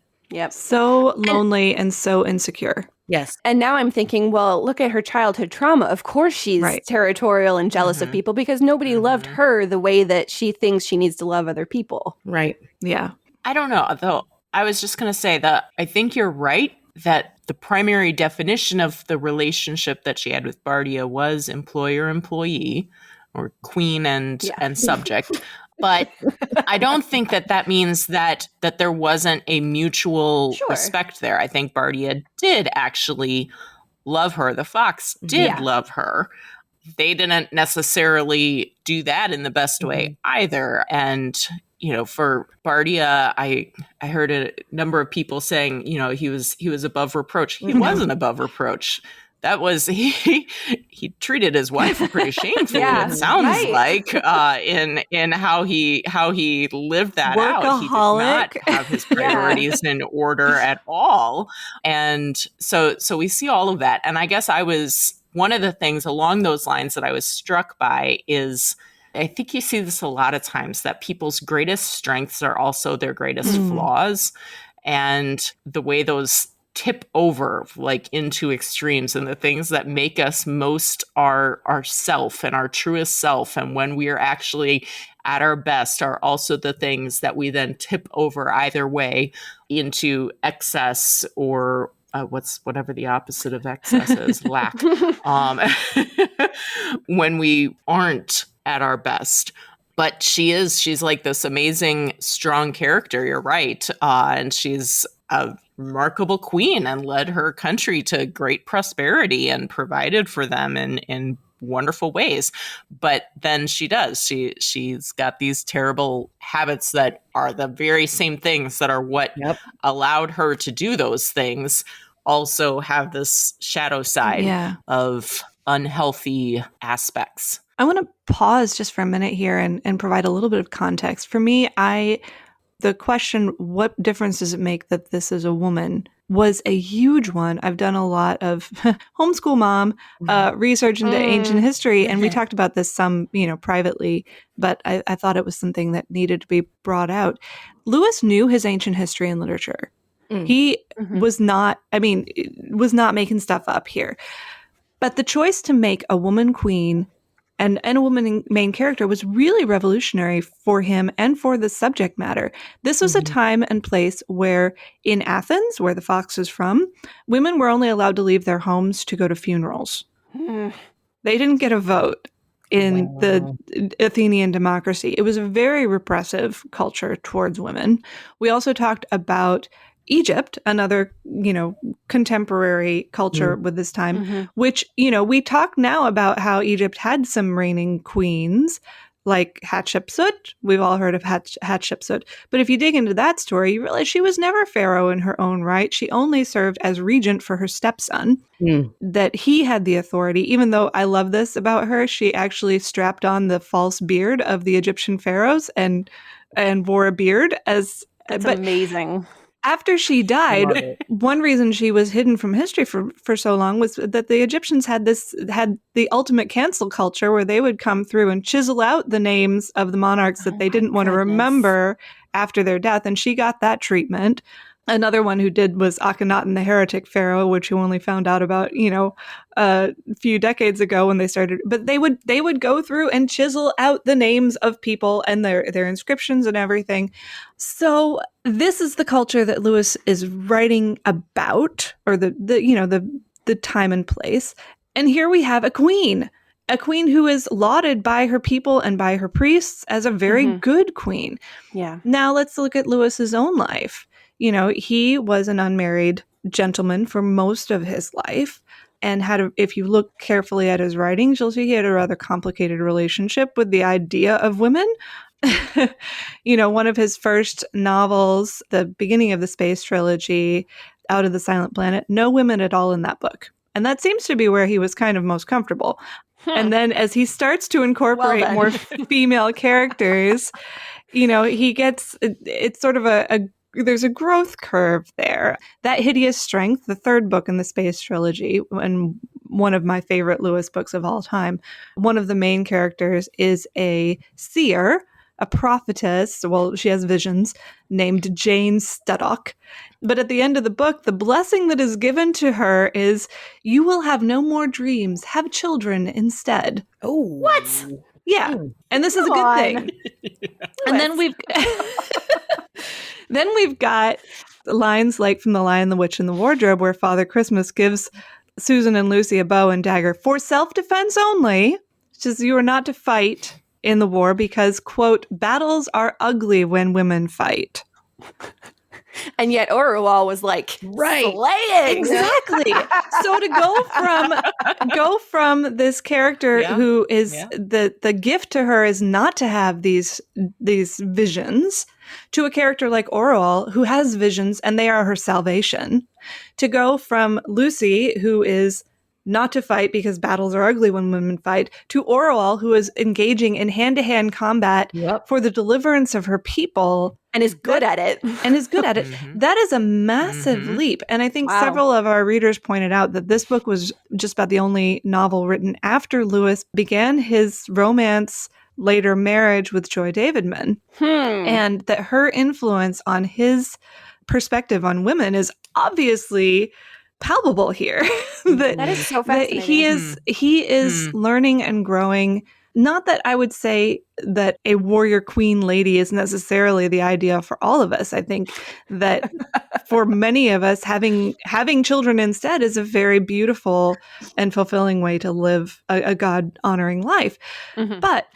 So lonely and so insecure. Yes. And now I'm thinking, well, look at her childhood trauma. Of course she's territorial and jealous of people because nobody loved her the way that she thinks she needs to love other people. Right. Yeah. I don't know, though. I was just going to say that I think you're right that the primary definition of the relationship that she had with Bardia was employer-employee, or queen and subject. But I don't think that means that there wasn't a mutual respect there. I think Bardia did actually love her. The fox did love her. They didn't necessarily do that in the best way either. And for Bardia, I heard a number of people saying, he was above reproach. He wasn't above reproach. That was he treated his wife pretty shamefully. It sounds like in how he lived that out. He did not have his priorities in order at all. And so we see all of that. And I guess one of the things along those lines that I was struck by is, I think you see this a lot of times, that people's greatest strengths are also their greatest flaws, and the way those tip over like into extremes, and the things that make us most our self and our truest self, and when we are actually at our best, are also the things that we then tip over either way into excess or whatever the opposite of excess is, lack, when we aren't at our best. But she's like this amazing, strong character. You're right. And she's a remarkable queen and led her country to great prosperity and provided for them in wonderful ways. But then she's got these terrible habits that are the very same things that are what allowed her to do those things, also have this shadow side of unhealthy aspects. I want to pause just for a minute here and provide a little bit of context. For me, the question, what difference does it make that this is a woman, was a huge one. I've done a lot of homeschool mom research into ancient history, and we talked about this some, privately, but I thought it was something that needed to be brought out. Lewis knew his ancient history and literature. He was not making stuff up here. But the choice to make a woman queen and a woman main character was really revolutionary for him and for the subject matter. This was a time and place where in Athens, where the fox is from, women were only allowed to leave their homes to go to funerals. They didn't get a vote in the Athenian democracy. It was a very repressive culture towards women. We also talked about Egypt, another, contemporary culture with this time, which, we talk now about how Egypt had some reigning queens like Hatshepsut. We've all heard of Hatshepsut. But if you dig into that story, you realize she was never pharaoh in her own right. She only served as regent for her stepson, that he had the authority. Even though I love this about her, she actually strapped on the false beard of the Egyptian pharaohs and wore a beard as... That's amazing. After she died, one reason she was hidden from history for so long was that the Egyptians had the ultimate cancel culture where they would come through and chisel out the names of the monarchs that they didn't want to remember after their death, and she got that treatment. Another one who did was Akhenaten, the heretic pharaoh, which you only found out about, a few decades ago when they started. But they would go through and chisel out the names of people and their inscriptions and everything. So this is the culture that Lewis is writing about, or the time and place. And here we have a queen who is lauded by her people and by her priests as a very good queen. Yeah. Now let's look at Lewis's own life. He was an unmarried gentleman for most of his life and if you look carefully at his writings, you'll see he had a rather complicated relationship with the idea of women. One of his first novels, the beginning of the space trilogy, Out of the Silent Planet, no women at all in that book. And that seems to be where he was kind of most comfortable. And then as he starts to incorporate more female characters, he gets, it's sort of there's a growth curve there. That Hideous Strength, the third book in the space trilogy, and one of my favorite Lewis books of all time, one of the main characters is a seer, a prophetess. Well, she has visions, named Jane Studdock. But at the end of the book, the blessing that is given to her is, you will have no more dreams, have children instead. Oh. What? Yeah. And this is a good thing. And then we've got lines like from The Lion, the Witch, and the Wardrobe, where Father Christmas gives Susan and Lucy a bow and dagger for self-defense only. It says you are not to fight in the war because, quote, battles are ugly when women fight. And yet Orual was like, slaying. Exactly. So to go from this character who is the gift to her is not to have these visions, to a character like Orual who has visions and they are her salvation. To go from Lucy, who is not to fight because battles are ugly when women fight, to Orual, who is engaging in hand-to-hand combat for the deliverance of her people. And is good at it. That is a massive leap. And I think several of our readers pointed out that this book was just about the only novel written after Lewis began his romance, later marriage with Joy Davidman. And that her influence on his perspective on women is obviously palpable here. That is so fascinating. That he is learning and growing. Not that I would say that a warrior queen lady is necessarily the idea for all of us. I think that for many of us, having children instead is a very beautiful and fulfilling way to live a God-honoring life. But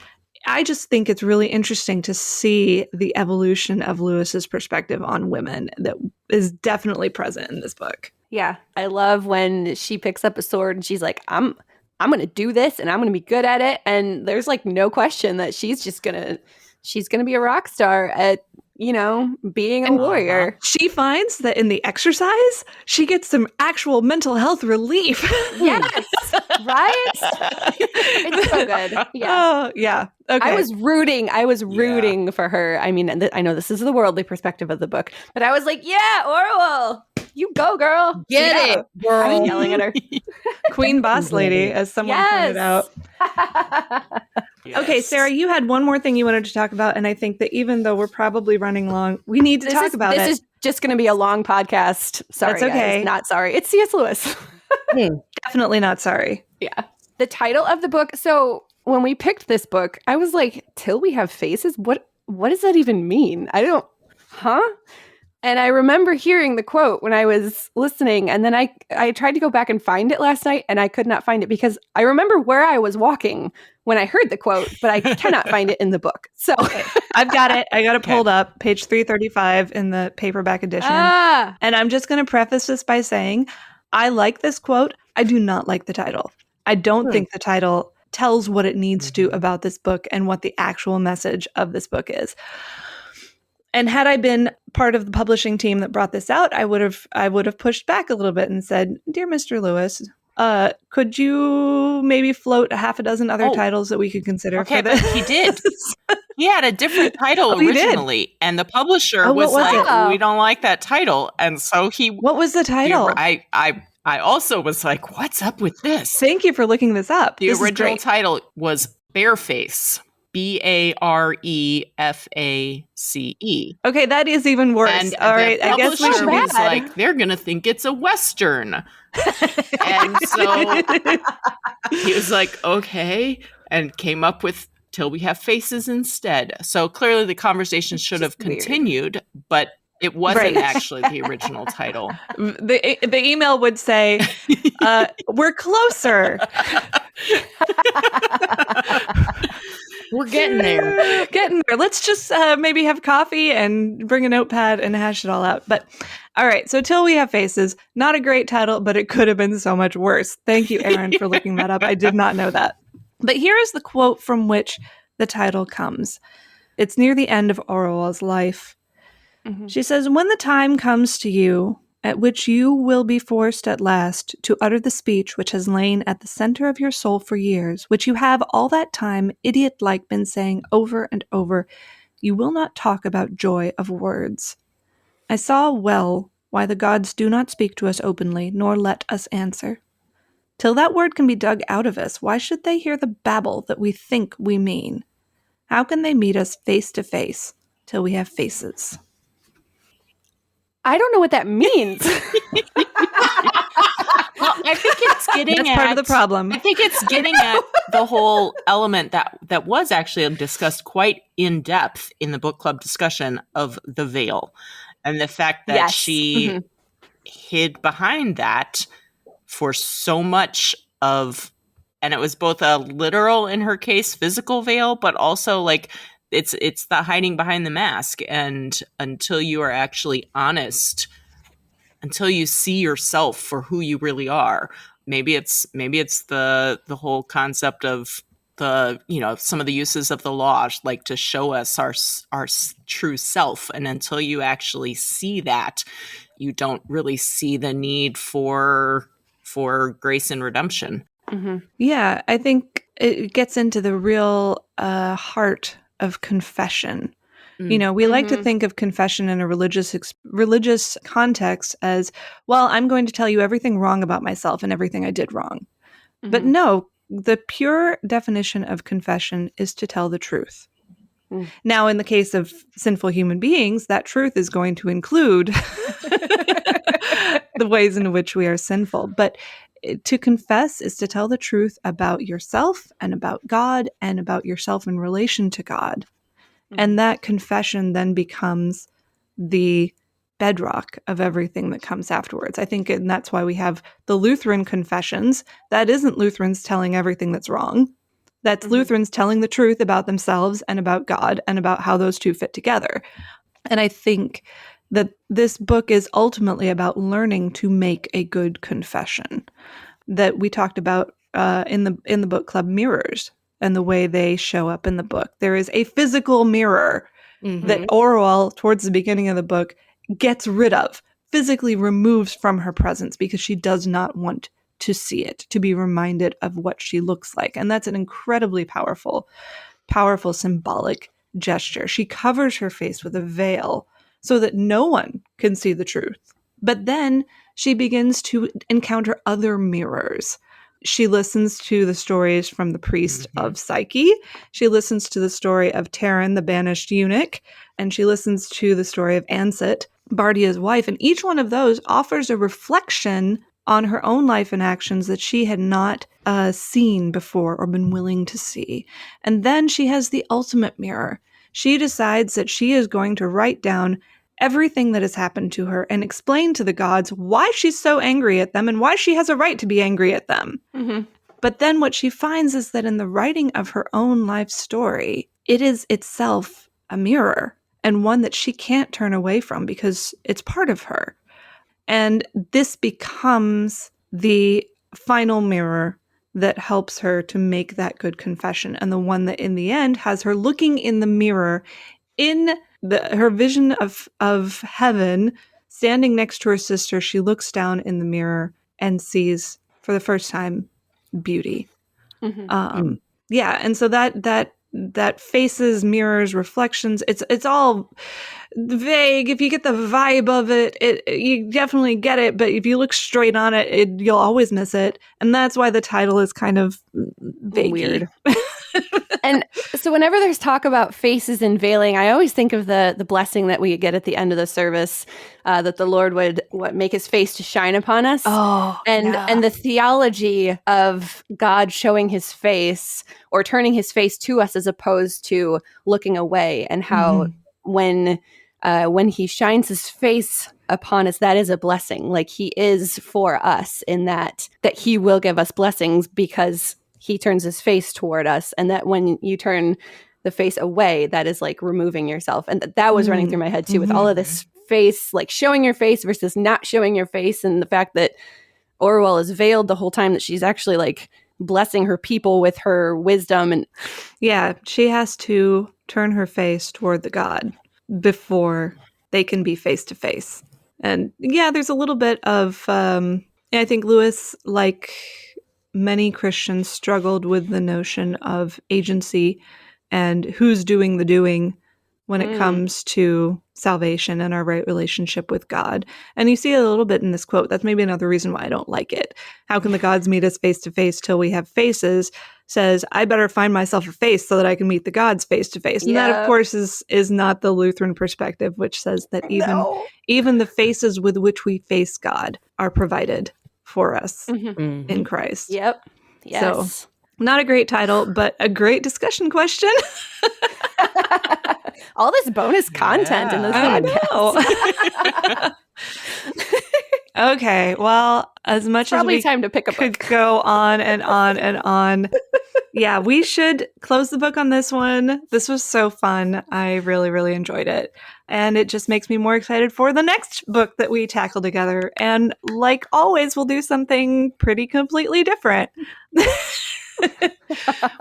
I just think it's really interesting to see the evolution of Lewis's perspective on women that is definitely present in this book. Yeah. I love when she picks up a sword and she's like, I'm going to do this and I'm going to be good at it. And there's like no question that she's going to be a rock star at, being a warrior. She finds that in the exercise, she gets some actual mental health relief. Yes. Right? It's so good. Yeah. Oh, yeah. Okay. I was rooting for her. I mean, I know this is the worldly perspective of the book, but I was like, yeah, Orual. You go, girl. Get Yeah. it, girl. I'm yelling at her. Queen boss lady, as someone pointed out. Yes. Okay, Sarah, you had one more thing you wanted to talk about, and I think that even though we're probably running long, we need to talk about it. This is just going to be a long podcast. Sorry, That's okay. guys. Not sorry. It's C.S. Lewis. Definitely not sorry. Yeah. The title of the book. So when we picked this book, I was like, "Till we have faces." What does that even mean? And I remember hearing the quote when I was listening, and then I tried to go back and find it last night, and I could not find it because I remember where I was walking when I heard the quote, but I cannot find it in the book. So I've got it. I got it pulled up, page 335 in the paperback edition. And I'm just going to preface this by saying, I like this quote. I do not like the title. I don't think the title tells what it needs to about this book and what the actual message of this book is. And had I been part of the publishing team that brought this out, I would have pushed back a little bit and said, "Dear Mr. Lewis, could you maybe float a half a dozen other titles that we could consider for this?" But he did. He had a different title originally, and the publisher was like, "We don't like that title," and so he. What was the title? I also was like, "What's up with this?" Thank you for looking this up. The original title was Bareface. Bareface. Okay, that is even worse. And all right, I guess we should was like, they're gonna think it's a Western. And so he was like, okay, and came up with Till We Have Faces instead. So clearly the conversation should have continued, but it wasn't actually the original title. The email would say, we're closer. We're getting there. Let's just maybe have coffee and bring a notepad and hash it all out. But all right, so Till We Have Faces, not a great title, but it could have been so much worse. Thank you, Erin, for looking that up. I did not know that. But here is the quote from which the title comes. It's near the end of Orwell's life. Mm-hmm. She says, "When the time comes to you, at which you will be forced at last to utter the speech which has lain at the center of your soul for years, which you have all that time, idiot-like, been saying over and over, you will not talk about joy of words. I saw well why the gods do not speak to us openly, nor let us answer. Till that word can be dug out of us, why should they hear the babble that we think we mean? How can they meet us face to face till we have faces?" I don't know what that means. Well, I think it's getting That's part of the problem. I think it's getting at the whole element that was actually discussed quite in depth in the book club discussion of the veil, and the fact that she hid behind that for so much of, and it was both a literal, in her case, physical veil, but also like it's the hiding behind the mask. And until you are actually honest, until you see yourself for who you really are, maybe it's the whole concept of the, some of the uses of the law, like to show us our true self. And until you actually see that, you don't really see the need for grace and redemption. Mm-hmm. Yeah, I think it gets into the real heart of confession. We like to think of confession in a religious context as, well, I'm going to tell you everything wrong about myself and everything I did wrong. Mm-hmm. But no, the pure definition of confession is to tell the truth. Mm. Now, in the case of sinful human beings, that truth is going to include the ways in which we are sinful. But to confess is to tell the truth about yourself and about God and about yourself in relation to God. Mm-hmm. And that confession then becomes the bedrock of everything that comes afterwards. I think, and that's why we have the Lutheran confessions. That isn't Lutherans telling everything that's wrong. That's Lutherans telling the truth about themselves and about God and about how those two fit together. And I think that this book is ultimately about learning to make a good confession. That we talked about in the book club, mirrors and the way they show up in the book. There is a physical mirror that Orwell, towards the beginning of the book, gets rid of, physically removes from her presence because she does not want to see it, to be reminded of what she looks like. And that's an incredibly powerful symbolic gesture. She covers her face with a veil so that no one can see the truth But then she begins to encounter other mirrors. She listens to the stories from the priest of Psyche. She listens to the story of Taryn, the banished eunuch, and she listens to the story of Ansit, Bardia's wife. And each one of those offers a reflection on her own life and actions that she had not seen before or been willing to see. And then she has the ultimate mirror. She decides that she is going to write down everything that has happened to her and explain to the gods why she's so angry at them and why she has a right to be angry at them. Mm-hmm. But then what she finds is that in the writing of her own life story, it is itself a mirror, and one that she can't turn away from because it's part of her. And this becomes the final mirror that helps her to make that good confession, and the one that in the end has her looking in the mirror in her vision of heaven, standing next to her sister. She looks down in the mirror and sees for the first time beauty. Mm-hmm. Yeah, and so that faces, mirrors, reflections, it's all vague. If you get the vibe of it, you definitely get it, but if you look straight on it, you'll always miss it. And that's why the title is kind of vague. Weird. And so whenever there's talk about faces and veiling, I always think of the blessing that we get at the end of the service, that the Lord would make his face to shine upon us. And the theology of God showing his face or turning his face to us as opposed to looking away, and how when he shines his face upon us, that is a blessing. Like he is for us in that he will give us blessings because he turns his face toward us, and that when you turn the face away, that is like removing yourself. And that was running through my head too, with all of this face, like showing your face versus not showing your face, and the fact that Orwell is veiled the whole time, that she's actually like blessing her people with her wisdom. And yeah, she has to turn her face toward the God before they can be face to face. And yeah, there's a little bit of I think Lewis, like many Christians, struggled with the notion of agency and who's doing the doing when it comes to salvation and our right relationship with God. And you see it a little bit in this quote. That's maybe another reason why I don't like it. How can the gods meet us face to face till we have faces? Says, I better find myself a face so that I can meet the gods face to face. And that, of course, is not the Lutheran perspective, which says that even the faces with which we face God are provided for us in Christ. Yep. Yes. So, not a great title, but a great discussion question. All this bonus content in this podcast. Okay, well, as much as we time to pick a could book. go on and on and on. Yeah, we should close the book on this one. This was so fun. I really, really enjoyed it. And it just makes me more excited for the next book that we tackle together. And like always, we'll do something pretty completely different.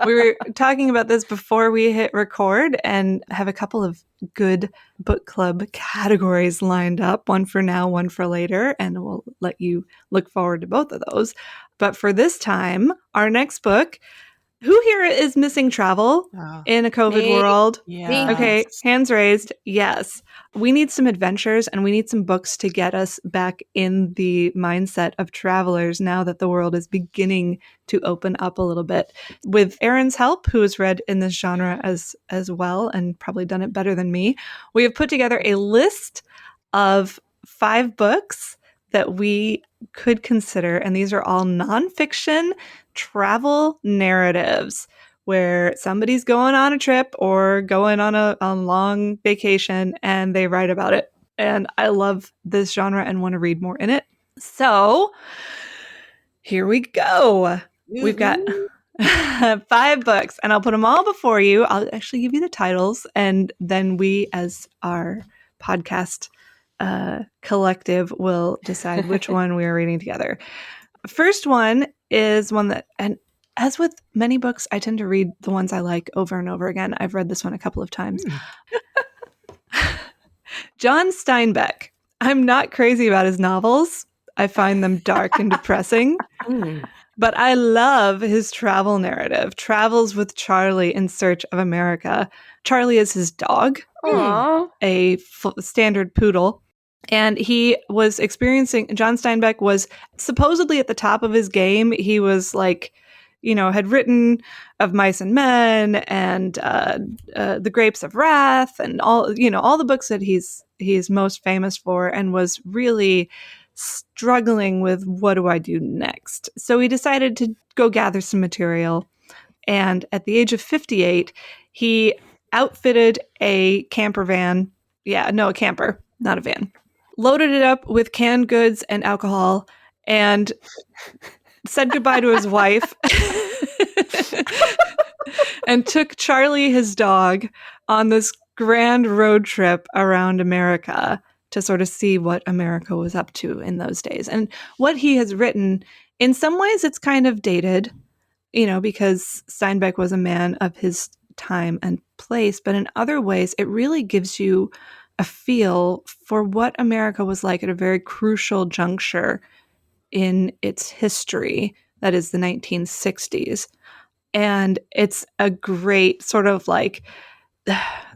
We were talking about this before we hit record and have a couple of good book club categories lined up, one for now, one for later, and we'll let you look forward to both of those. But for this time, our next book, who here is missing travel in a COVID world? Yeah. Okay, hands raised. Yes. We need some adventures and we need some books to get us back in the mindset of travelers now that the world is beginning to open up a little bit. With Erin's help, who has read in this genre as well and probably done it better than me, we have put together a list of 5 books that we could consider, and these are all nonfiction travel narratives where somebody's going on a trip or going on a long vacation and they write about it. And I love this genre and want to read more in it. So here we go. We've got 5 books, and I'll put them all before you. I'll actually give you the titles, and then we, as our podcast collective, will decide which one we are reading together. First one is one that, and as with many books, I tend to read the ones I like over and over again. I've read this one a couple of times. John Steinbeck. I'm not crazy about his novels. I find them dark and depressing. But I love his travel narrative, Travels with Charlie in Search of America. Charlie is his dog, Aww. a standard poodle. And he was experiencing, John Steinbeck was supposedly at the top of his game. He was like, had written Of Mice and Men and The Grapes of Wrath and all the books that he's most famous for, and was really struggling with, what do I do next? So he decided to go gather some material. And at the age of 58, he outfitted a camper van. Yeah, no, a camper, not a van. Loaded it up with canned goods and alcohol, and said goodbye to his wife and took Charlie, his dog, on this grand road trip around America to sort of see what America was up to in those days. And what he has written, in some ways it's kind of dated, because Steinbeck was a man of his time and place, but in other ways it really gives you a feel for what America was like at a very crucial juncture in its history, that is the 1960s. And it's a great sort of like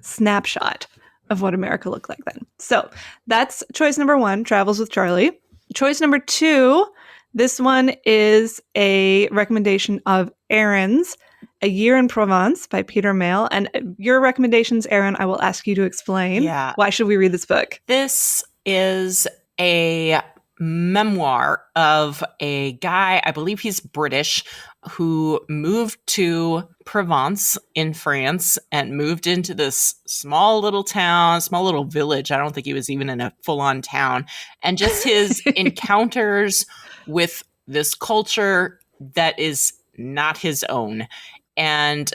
snapshot of what America looked like then. So that's choice number 1, Travels with Charlie. Choice number 2, this one is a recommendation of Erin's, A Year in Provence by Peter Mayle. And your recommendations, Erin, I will ask you to explain. Yeah. Why should we read this book? This is a memoir of a guy, I believe he's British, who moved to Provence in France and moved into this small little town, small little village. I don't think he was even in a full-on town. And just his encounters with this culture that is not his own. And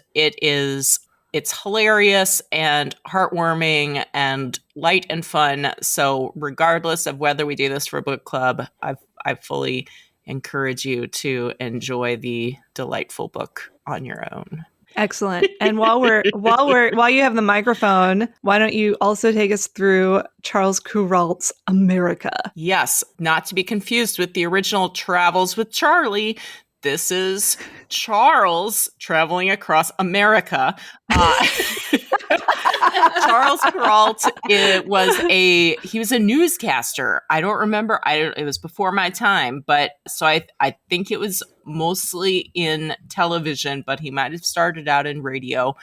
it's hilarious and heartwarming and light and fun. So regardless of whether we do this for book club, I fully encourage you to enjoy the delightful book on your own. Excellent. And while you have the microphone, why don't you also take us through Charles Kuralt's America? Yes, not to be confused with the original Travels with Charlie. This is Charles traveling across America. Charles Kuralt he was a newscaster. I don't remember. It was before my time, but so I think it was mostly in television, but he might have started out in radio.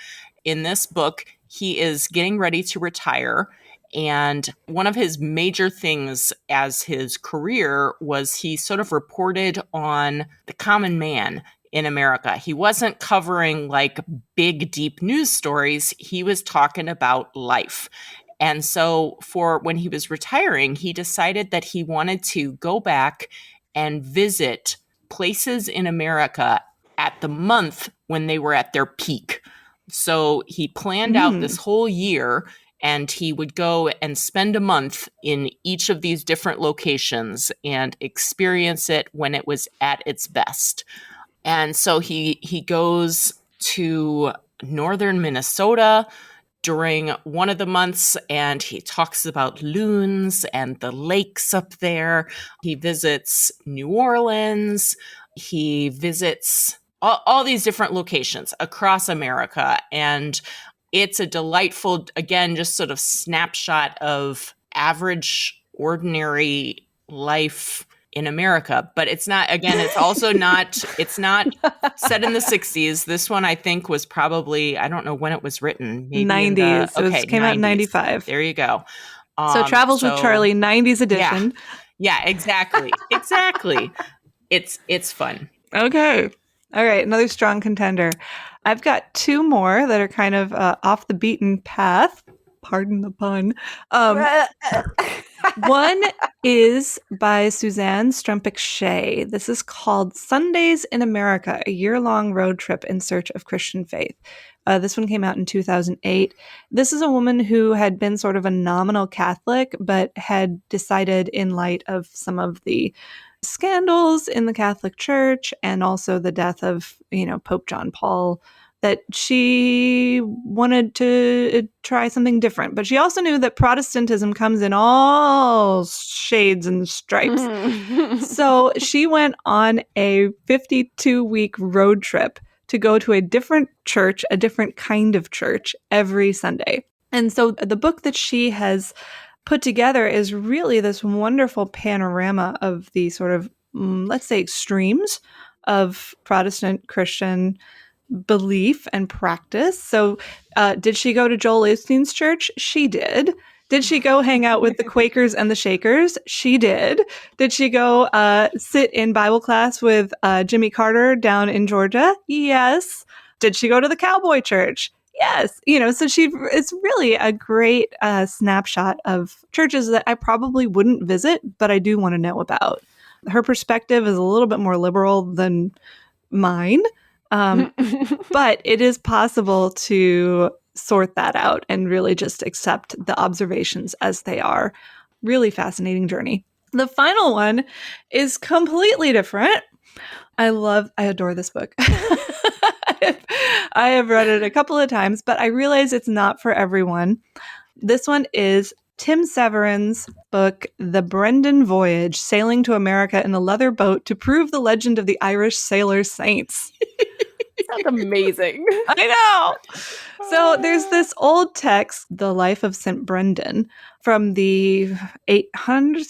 In this book, he is getting ready to retire. And one of his major things as his career was he sort of reported on the common man in America. He wasn't covering like big, deep news stories. He was talking about life. And so for when he was retiring, he decided that he wanted to go back and visit places in America at the month when they were at their peak. So he planned out this whole year, and he would go and spend a month in each of these different locations and experience it when it was at its best. And so he goes to northern Minnesota during one of the months, and he talks about loons and the lakes up there. He visits New Orleans. He visits all these different locations across America. And it's a delightful, again, just sort of snapshot of average, ordinary life in America. But it's not, again, it's also not, it's not set in the 60s. This one, I think, was probably, I don't know when it was written. Maybe 90s. It came out in 95. There you go. So Travels with Charlie, 90s edition. Yeah, exactly. Exactly. It's fun. Okay. All right. Another strong contender. I've got 2 more that are kind of off the beaten path. Pardon the pun. One is by Suzanne Strumpik-Shea. This is called Sundays in America, a year-long road trip in search of Christian faith. This one came out in 2008. This is a woman who had been sort of a nominal Catholic, but had decided, in light of some of the scandals in the Catholic Church and also the death of, Pope John Paul, that she wanted to try something different. But she also knew that Protestantism comes in all shades and stripes. So she went on a 52-week road trip to go to a different church, a different kind of church every Sunday. And so the book that she has put together is really this wonderful panorama of the sort of, let's say, extremes of Protestant Christian belief and practice. So, did she go to Joel Osteen's church? She did. Did she go hang out with the Quakers and the Shakers? She did. Did she go sit in Bible class with Jimmy Carter down in Georgia? Yes. Did she go to the cowboy church? Yes. So it's really a great snapshot of churches that I probably wouldn't visit, but I do want to know about. Her perspective is a little bit more liberal than mine. But it is possible to sort that out and really just accept the observations as they are. Really fascinating journey. The final one is completely different. I adore this book. I have read it a couple of times, but I realize it's not for everyone. This one is Tim Severin's book, The Brendan Voyage, Sailing to America in a Leather Boat to Prove the Legend of the Irish Sailor Saints. Sounds amazing. I know. So there's this old text, The Life of St. Brendan, from the 700s,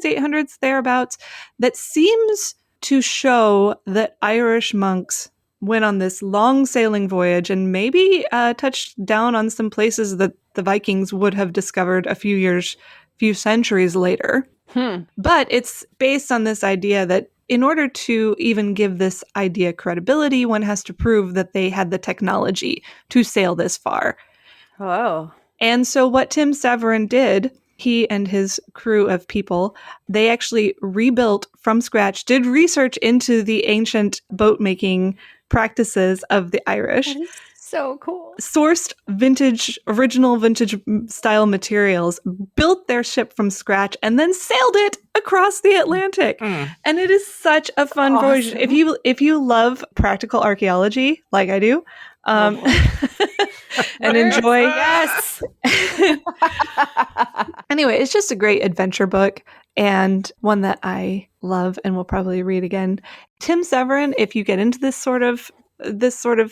800s, thereabouts, that seems to show that Irish monks went on this long sailing voyage and maybe touched down on some places that the Vikings would have discovered a few centuries later. But it's based on this idea that in order to even give this idea credibility, one has to prove that they had the technology to sail this far. Oh. And so what Tim Severin did, he and his crew of people, they actually rebuilt from scratch, did research into the ancient boat-making practices of the Irish. That is so cool. Sourced original vintage style materials, built their ship from scratch, and then sailed it across the Atlantic. And it is such a fun voyage. If you love practical archaeology, like I do, and enjoy, yes. Anyway, it's just a great adventure book and one that I love and will probably read again. Tim Severin, if you get into this sort of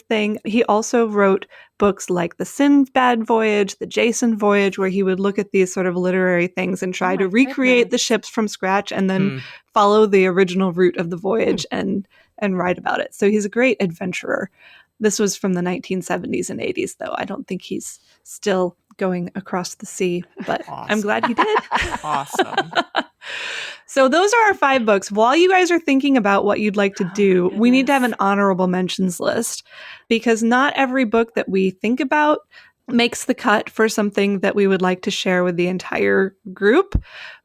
thing, he also wrote books like The Sinbad Voyage, The Jason Voyage, where he would look at these sort of literary things and try to recreate the ships from scratch and then follow the original route of the voyage and write about it. So he's a great adventurer. This was from the 1970s and 80s, though. I don't think he's still going across the sea, but awesome. I'm glad he did. Awesome. So those are our 5 books. While you guys are thinking about what you'd like to do, we need to have an honorable mentions list, because not every book that we think about makes the cut for something that we would like to share with the entire group.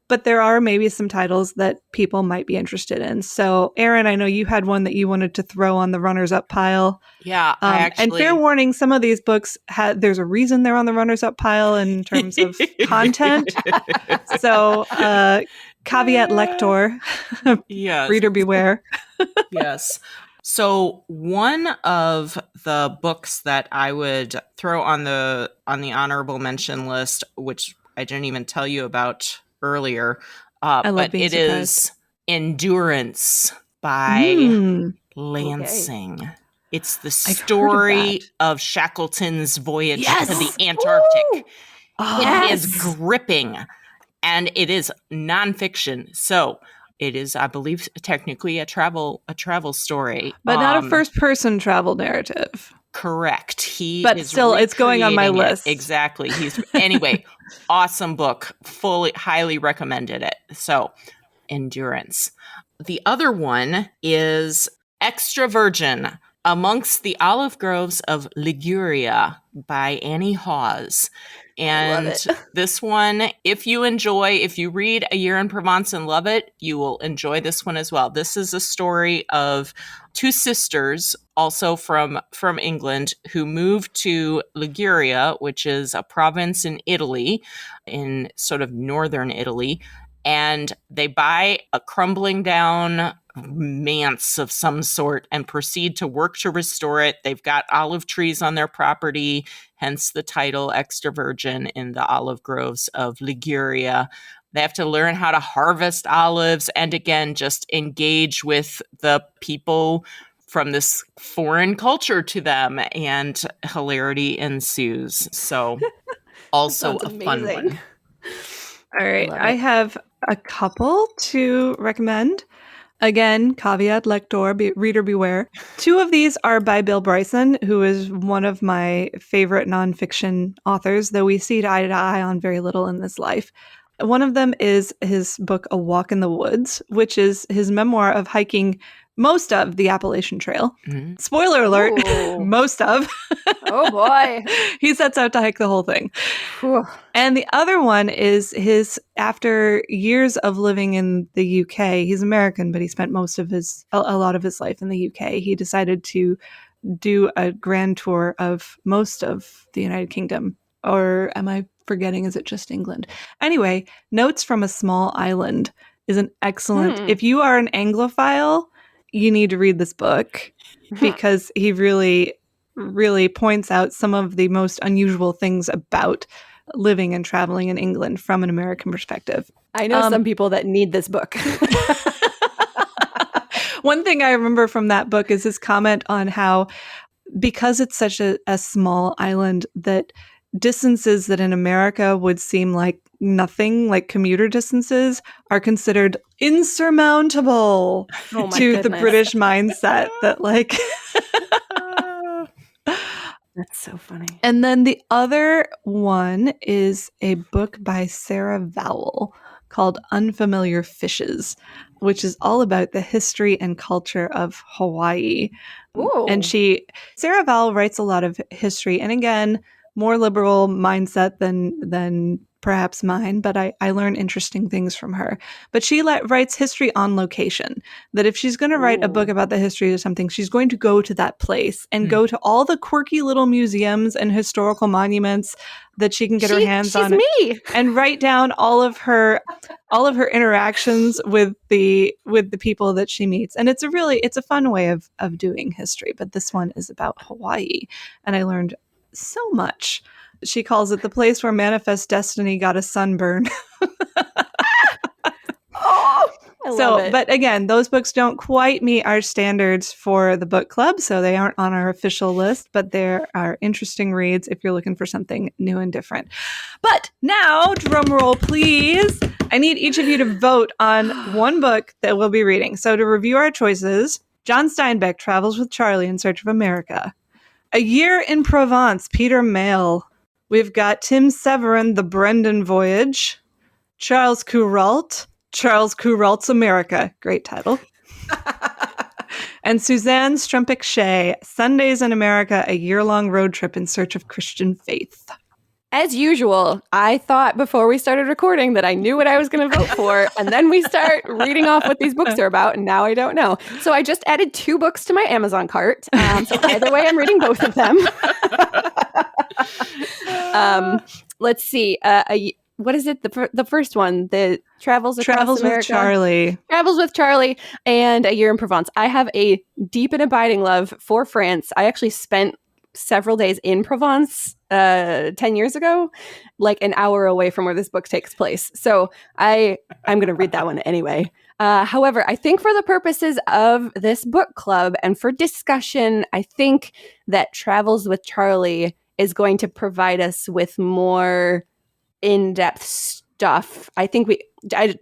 But there are maybe some titles that people might be interested in. So, Erin, I know you had one that you wanted to throw on the runners-up pile. Yeah, and fair warning, some of these books, there's a reason they're on the runners-up pile in terms of content. So, caveat lector, yes. Reader beware. Yes. So one of the books that I would throw on the honorable mention list, which I didn't even tell you about earlier, but it is Endurance by Lansing. Okay. It's the story of Shackleton's voyage to the Antarctic. It is gripping, and it is nonfiction. So it is, I believe, technically a travel story, but not a first-person travel narrative. Correct. But still, it's going on my list. Exactly. Anyway, awesome book. Highly recommended it. So, Endurance. The other one is Extra Virgin: Amongst the Olive Groves of Liguria by Annie Hawes. And this one, if you read A Year in Provence and love it, you will enjoy this one as well. This is a story of 2 sisters, also from England, who moved to Liguria, which is a province in Italy, in sort of northern Italy. And they buy a crumbling down manse of some sort and proceed to work to restore it. They've got olive trees on their property, hence the title Extra Virgin in the Olive Groves of Liguria. They have to learn how to harvest olives and, again, just engage with the people from this foreign culture to them, and hilarity ensues. So also a fun one. All right. I have a couple to recommend. Again, caveat lector, reader beware. 2 of these are by Bill Bryson, who is one of my favorite nonfiction authors, though we see eye to eye on very little in this life. One of them is his book, A Walk in the Woods, which is his memoir of hiking most of the Appalachian Trail. Mm-hmm. Spoiler alert, most of. Oh boy. He sets out to hike the whole thing. Whew. And the other one is his, after years of living in the UK, he's American, but he spent a lot of his life in the UK. He decided to do a grand tour of most of the United Kingdom. Or am I forgetting? Is it just England? Anyway, Notes from a Small Island is an excellent, if you are an Anglophile, you need to read this book because he really, really points out some of the most unusual things about living and traveling in England from an American perspective. I know some people that need this book. One thing I remember from that book is his comment on how, because it's such a small island, that distances that in America would seem like nothing, like commuter distances, are considered insurmountable to the British mindset that like... That's so funny. And then the other one is a book by Sarah Vowell called Unfamiliar Fishes, which is all about the history and culture of Hawaii. Ooh. And Sarah Vowell writes a lot of history, and again, more liberal mindset than perhaps mine, but I learn interesting things from her. But she writes history on location, that if she's going to write a book about the history of something, she's going to go to that place and go to all the quirky little museums and historical monuments that she can get her hands on and write down all of her interactions with the people that she meets. And it's a fun way of doing history. But this one is about Hawaii, and I learned so much. She calls it the place where Manifest Destiny got a sunburn. I love it. But again, those books don't quite meet our standards for the book club, so they aren't on our official list, but there are interesting reads if you're looking for something new and different. But now, drum roll please, I need each of you to vote on one book that we'll be reading. So to review our choices, John Steinbeck travels with Charlie in search of America. A Year in Provence, Peter Mayle. We've got Tim Severin, The Brendan Voyage. Charles Kuralt, Charles Kuralt's America. Great title. And Suzanne Strumpik-Shea, Sundays in America, a year-long road trip in search of Christian faith. As usual, I thought before we started recording that I knew what I was going to vote for, and then we start reading off what these books are about, and now I don't know. So I just added 2 books to my Amazon cart. So either way, I'm reading both of them. Let's see. What is it? The first one, the Travels with Charlie. Travels with Charlie, and A Year in Provence. I have a deep and abiding love for France. I actually spent several days in Provence 10 years ago, like an hour away from where this book takes place. So I'm going to read that one anyway. However, I think for the purposes of this book club and for discussion, I think that Travels with Charlie is going to provide us with more in-depth stuff. I think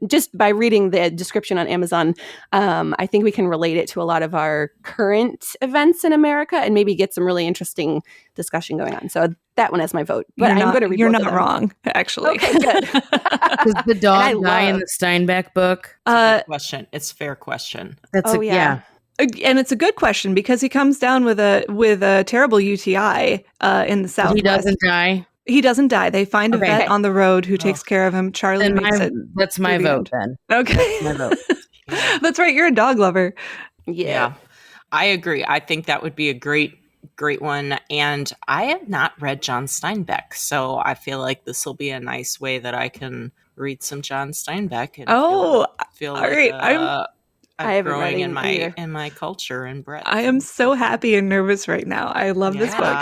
just by reading the description on Amazon, I think we can relate it to a lot of our current events in America and maybe get some really interesting discussion going on. So that one has my vote. But I'm going to read. You're not wrong, actually. Okay, good. Does the dog die in the Steinbeck book? It's a good question. It's a fair question. Yeah. And it's a good question because he comes down with a terrible UTI in the Southwest. He doesn't die. He doesn't die. They find a vet on the road who takes care of him. Charlie makes it. That's my vote then. Okay. That's my vote. That's right. You're a dog lover. Yeah. I agree. I think that would be a great one. And I have not read John Steinbeck, so I feel like this will be a nice way that I can read some John Steinbeck and feel like right. I'm growing in my culture and breadth. I am so happy and nervous right now. I love this book.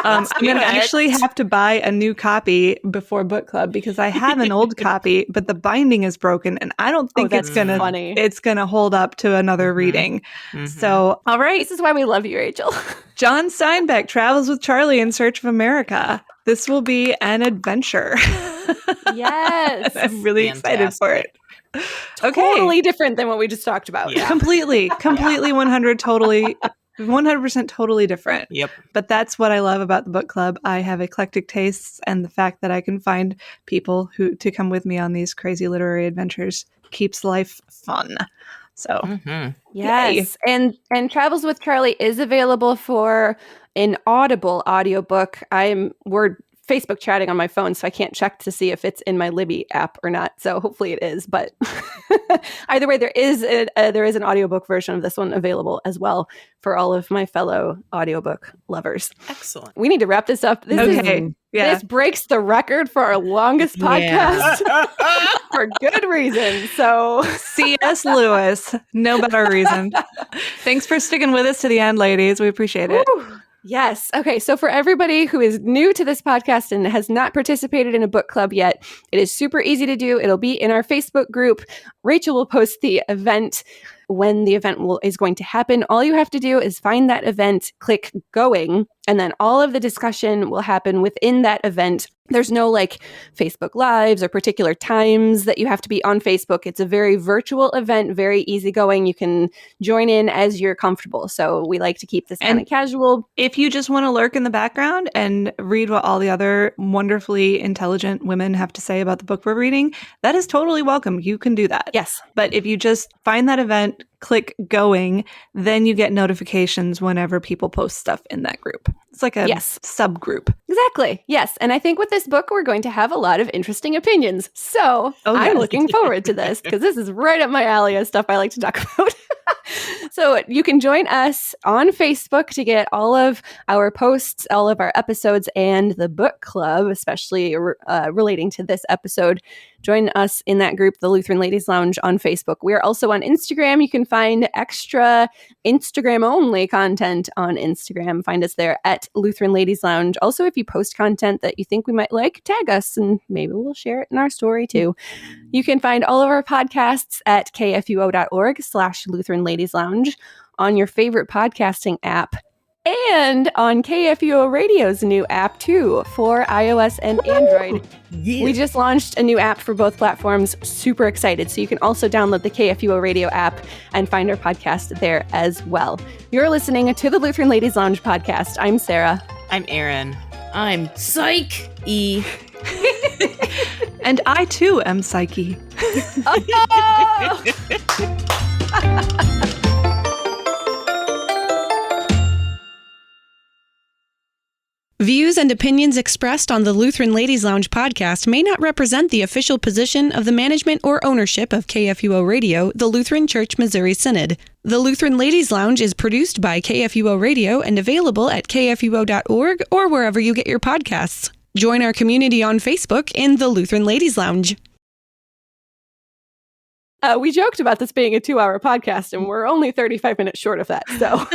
I'm going to actually have to buy a new copy before book club because I have an old copy, but the binding is broken, and I don't think it's gonna hold up to another reading. Mm-hmm. So, all right, this is why we love you, Rachel. John Steinbeck travels with Charlie in search of America. This will be an adventure. Yes. I'm really excited for it. Okay. Totally different than what we just talked about. Yeah. Completely 100% totally different. Yep. But that's what I love about the book club. I have eclectic tastes, and the fact that I can find people to come with me on these crazy literary adventures keeps life fun. So Yes. And Travels with Charlie is available for an Audible audiobook. We're Facebook chatting on my phone, so I can't check to see if it's in my Libby app or not. So hopefully it is. But either way, there is an audiobook version of this one available as well for all of my fellow audiobook lovers. Excellent. We need to wrap this up. This breaks the record for our longest podcast for good reason. So C.S. Lewis, no better reason. Thanks for sticking with us to the end, ladies. We appreciate it. Woo! Yes. Okay. So for everybody who is new to this podcast and has not participated in a book club yet, it is super easy to do. It'll be in our Facebook group. Rachel will post the event when the event is going to happen. All you have to do is find that event, click going, and then all of the discussion will happen within that event. There's no Facebook Lives or particular times that you have to be on Facebook. It's a very virtual event, very easygoing. You can join in as you're comfortable. So we like to keep this kind of casual. If you just want to lurk in the background and read what all the other wonderfully intelligent women have to say about the book we're reading, that is totally welcome. You can do that. Yes. But if you just find that event, click going, then you get notifications whenever people post stuff in that group. It's like a subgroup. Exactly. Yes. And I think with this book, we're going to have a lot of interesting opinions. So I'm looking forward to this because this is right up my alley of stuff I like to talk about. So you can join us on Facebook to get all of our posts, all of our episodes, and the book club, especially relating to this episode. Join us in that group, the Lutheran Ladies Lounge on Facebook. We are also on Instagram. You can find extra Instagram-only content on Instagram. Find us there at Lutheran Ladies Lounge. Also, if you post content that you think we might like, tag us and maybe we'll share it in our story too. You can find all of our podcasts at kfuo.org/Lutheran Ladies Lounge on your favorite podcasting app and on KFUO Radio's new app too for iOS and Android. Yeah. We just launched a new app for both platforms. Super excited. So you can also download the KFUO Radio app and find our podcast there as well. You're listening to the Lutheran Ladies Lounge podcast. I'm Sarah. I'm Erin. I'm Psyche E. And I too am Psyche. Views and opinions expressed on the Lutheran Ladies Lounge podcast may not represent the official position of the management or ownership of KFUO Radio, the Lutheran Church Missouri Synod. The Lutheran Ladies Lounge is produced by KFUO Radio and available at kfuo.org or wherever you get your podcasts. Join our community on Facebook in the Lutheran Ladies Lounge. We joked about this being a 2-hour podcast, and we're only 35 minutes short of that. So